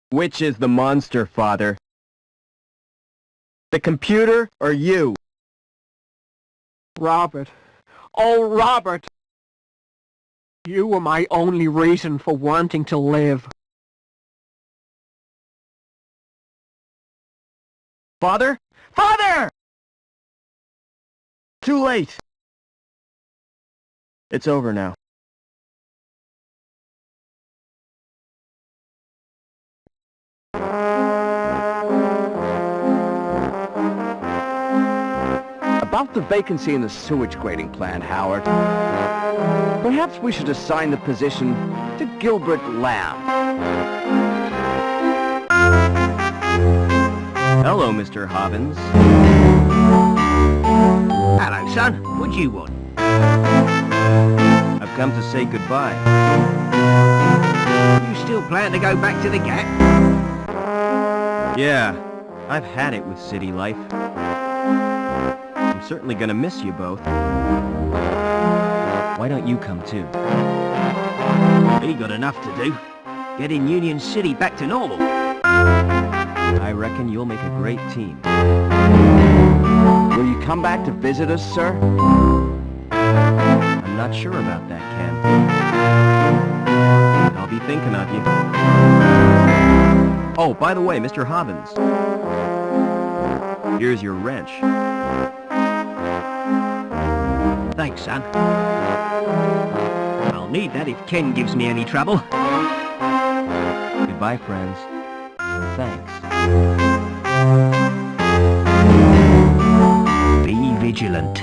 Which is the monster, Father? The computer or you? Robert. Oh, Robert! You were my only reason for wanting to live. Father? Father! Too late. It's over now. About the vacancy in the sewage grading plant, Howard. Perhaps we should assign the position to Gilbert Lamb. Hello, Mr. Hobbins. Hello, son. What do you want? I've come to say goodbye. You still plan to go back to the Gap? Yeah, I've had it with city life. I'm certainly gonna miss you both. Why don't you come too? We got enough to do. Getting Union City back to normal. I reckon you'll make a great team. Will you come back to visit us, sir? I'm not sure about that, Ken. I'll be thinking of you. Oh, by the way, Mr. Hobbins. Here's your wrench. Thanks, son. I'll need that if Ken gives me any trouble. Goodbye, friends. Thanks. Be vigilant.